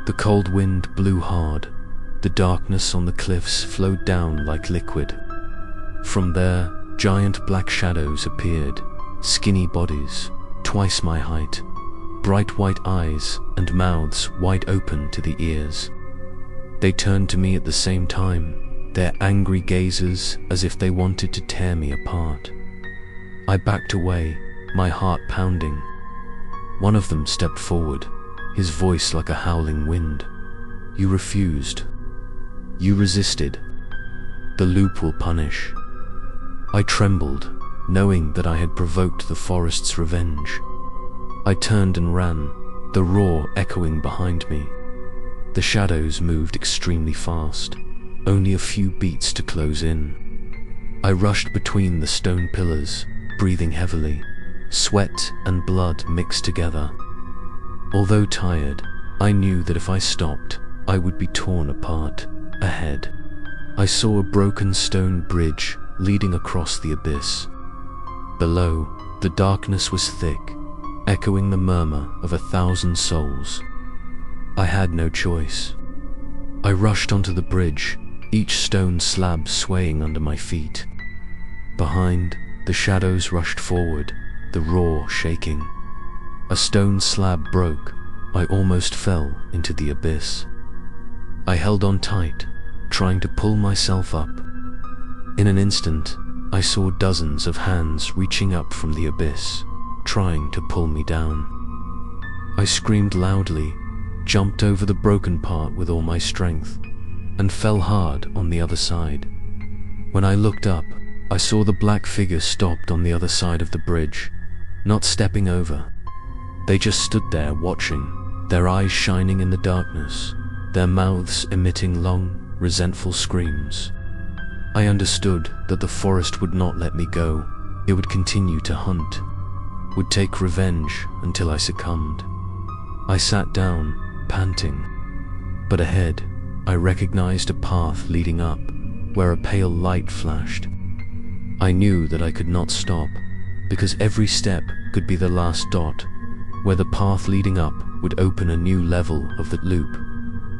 The cold wind blew hard. The darkness on the cliffs flowed down like liquid. From there, giant black shadows appeared, skinny bodies, twice my height, bright white eyes and mouths wide open to the ears. They turned to me at the same time, their angry gazes as if they wanted to tear me apart. I backed away, my heart pounding. One of them stepped forward, his voice like a howling wind. "You refused. You resisted. The loop will punish." I trembled, knowing that I had provoked the forest's revenge. I turned and ran, the roar echoing behind me. The shadows moved extremely fast, only a few beats to close in. I rushed between the stone pillars, breathing heavily. Sweat and blood mixed together. Although tired, I knew that if I stopped, I would be torn apart. Ahead, I saw a broken stone bridge leading across the abyss. Below, the darkness was thick, echoing the murmur of 1,000 souls. I had no choice. I rushed onto the bridge, each stone slab swaying under my feet. Behind, the shadows rushed forward, the roar shaking. A stone slab broke. I almost fell into the abyss. I held on tight, trying to pull myself up. In an instant, I saw dozens of hands reaching up from the abyss, trying to pull me down. I screamed loudly, jumped over the broken part with all my strength, and fell hard on the other side. When I looked up, I saw the black figure stopped on the other side of the bridge, not stepping over. They just stood there watching, their eyes shining in the darkness, their mouths emitting long, resentful screams. I understood that the forest would not let me go. It would continue to hunt, would take revenge until I succumbed. I sat down, panting, but ahead, I recognized a path leading up, where a pale light flashed. I knew that I could not stop, because every step could be the last dot, where the path leading up would open a new level of that loop,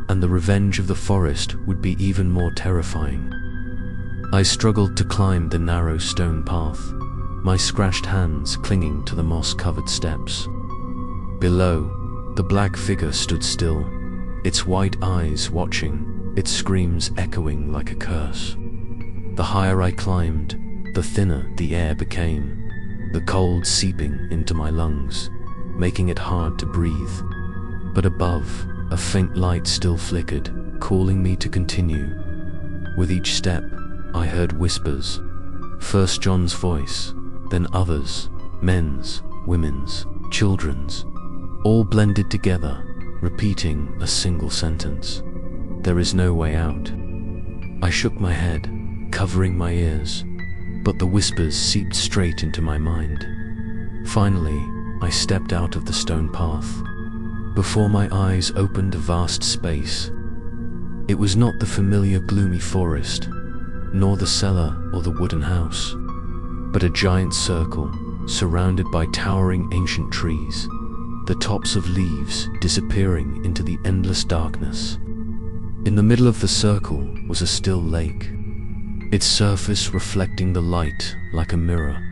and the revenge of the forest would be even more terrifying. I struggled to climb the narrow stone path, my scratched hands clinging to the moss-covered steps. Below, the black figure stood still, its white eyes watching, its screams echoing like a curse. The higher I climbed, the thinner the air became, the cold seeping into my lungs, making it hard to breathe. But above, a faint light still flickered, calling me to continue. With each step, I heard whispers, first John's voice, then others, men's, women's, children's, all blended together, repeating a single sentence. There is no way out. I shook my head, covering my ears, but the whispers seeped straight into my mind. Finally, I stepped out of the stone path. Before my eyes opened a vast space. It was not the familiar gloomy forest, nor the cellar or the wooden house, but a giant circle surrounded by towering ancient trees, the tops of leaves disappearing into the endless darkness. In the middle of the circle was a still lake, its surface reflecting the light like a mirror.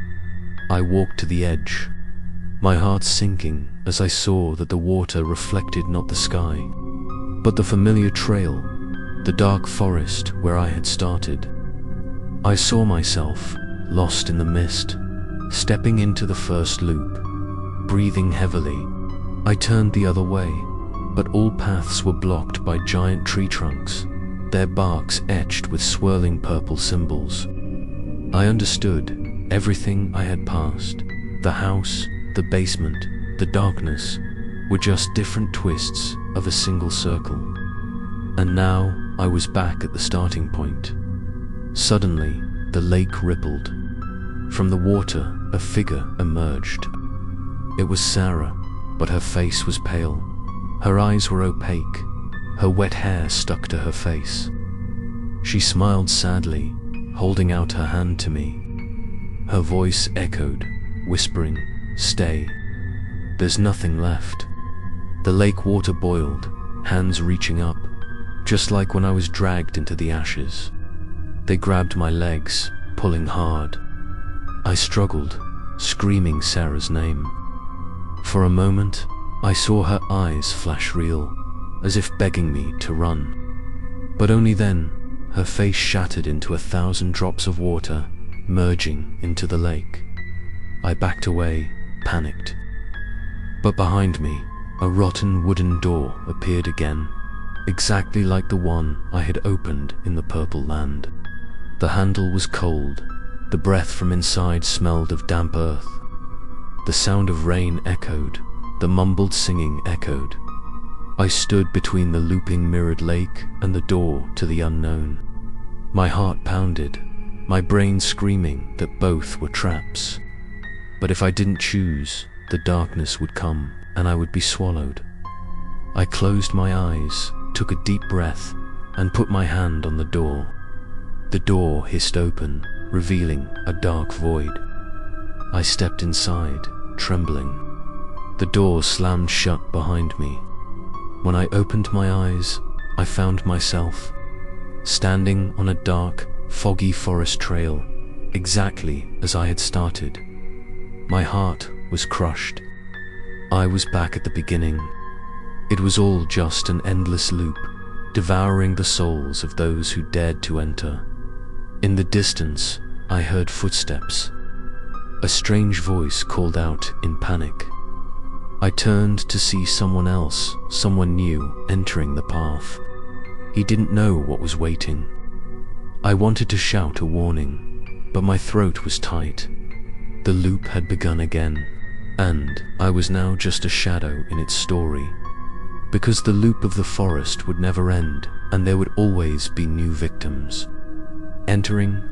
I walked to the edge, my heart sinking as I saw that the water reflected not the sky, but the familiar trail, the dark forest where I had started. I saw myself, lost in the mist, stepping into the first loop. Breathing heavily, I turned the other way, but all paths were blocked by giant tree trunks, their barks etched with swirling purple symbols. I understood everything I had passed. The house, the basement, the darkness were just different twists of a single circle. And now I was back at the starting point. Suddenly, the lake rippled. From the water, a figure emerged. It was Sarah, but her face was pale. Her eyes were opaque. Her wet hair stuck to her face. She smiled sadly, holding out her hand to me. Her voice echoed, whispering, "Stay. There's nothing left." The lake water boiled, hands reaching up, just like when I was dragged into the ashes. They grabbed my legs, pulling hard. I struggled, screaming Sarah's name. For a moment, I saw her eyes flash real, as if begging me to run. But only then, her face shattered into 1,000 drops of water, merging into the lake. I backed away, panicked. But behind me, a rotten wooden door appeared again, exactly like the one I had opened in the Purple Land. The handle was cold, the breath from inside smelled of damp earth. The sound of rain echoed, the mumbled singing echoed. I stood between the looping mirrored lake and the door to the unknown. My heart pounded, my brain screaming that both were traps. But if I didn't choose, the darkness would come and I would be swallowed. I closed my eyes, took a deep breath, and put my hand on the door. The door hissed open, revealing a dark void. I stepped inside, trembling. The door slammed shut behind me. When I opened my eyes, I found myself standing on a dark, foggy forest trail, exactly as I had started. My heart was crushed. I was back at the beginning. It was all just an endless loop, devouring the souls of those who dared to enter. In the distance, I heard footsteps. A strange voice called out in panic. I turned to see someone else, someone new, entering the path. He didn't know what was waiting. I wanted to shout a warning, but my throat was tight. The loop had begun again, and I was now just a shadow in its story. Because the loop of the forest would never end, and there would always be new victims. Entering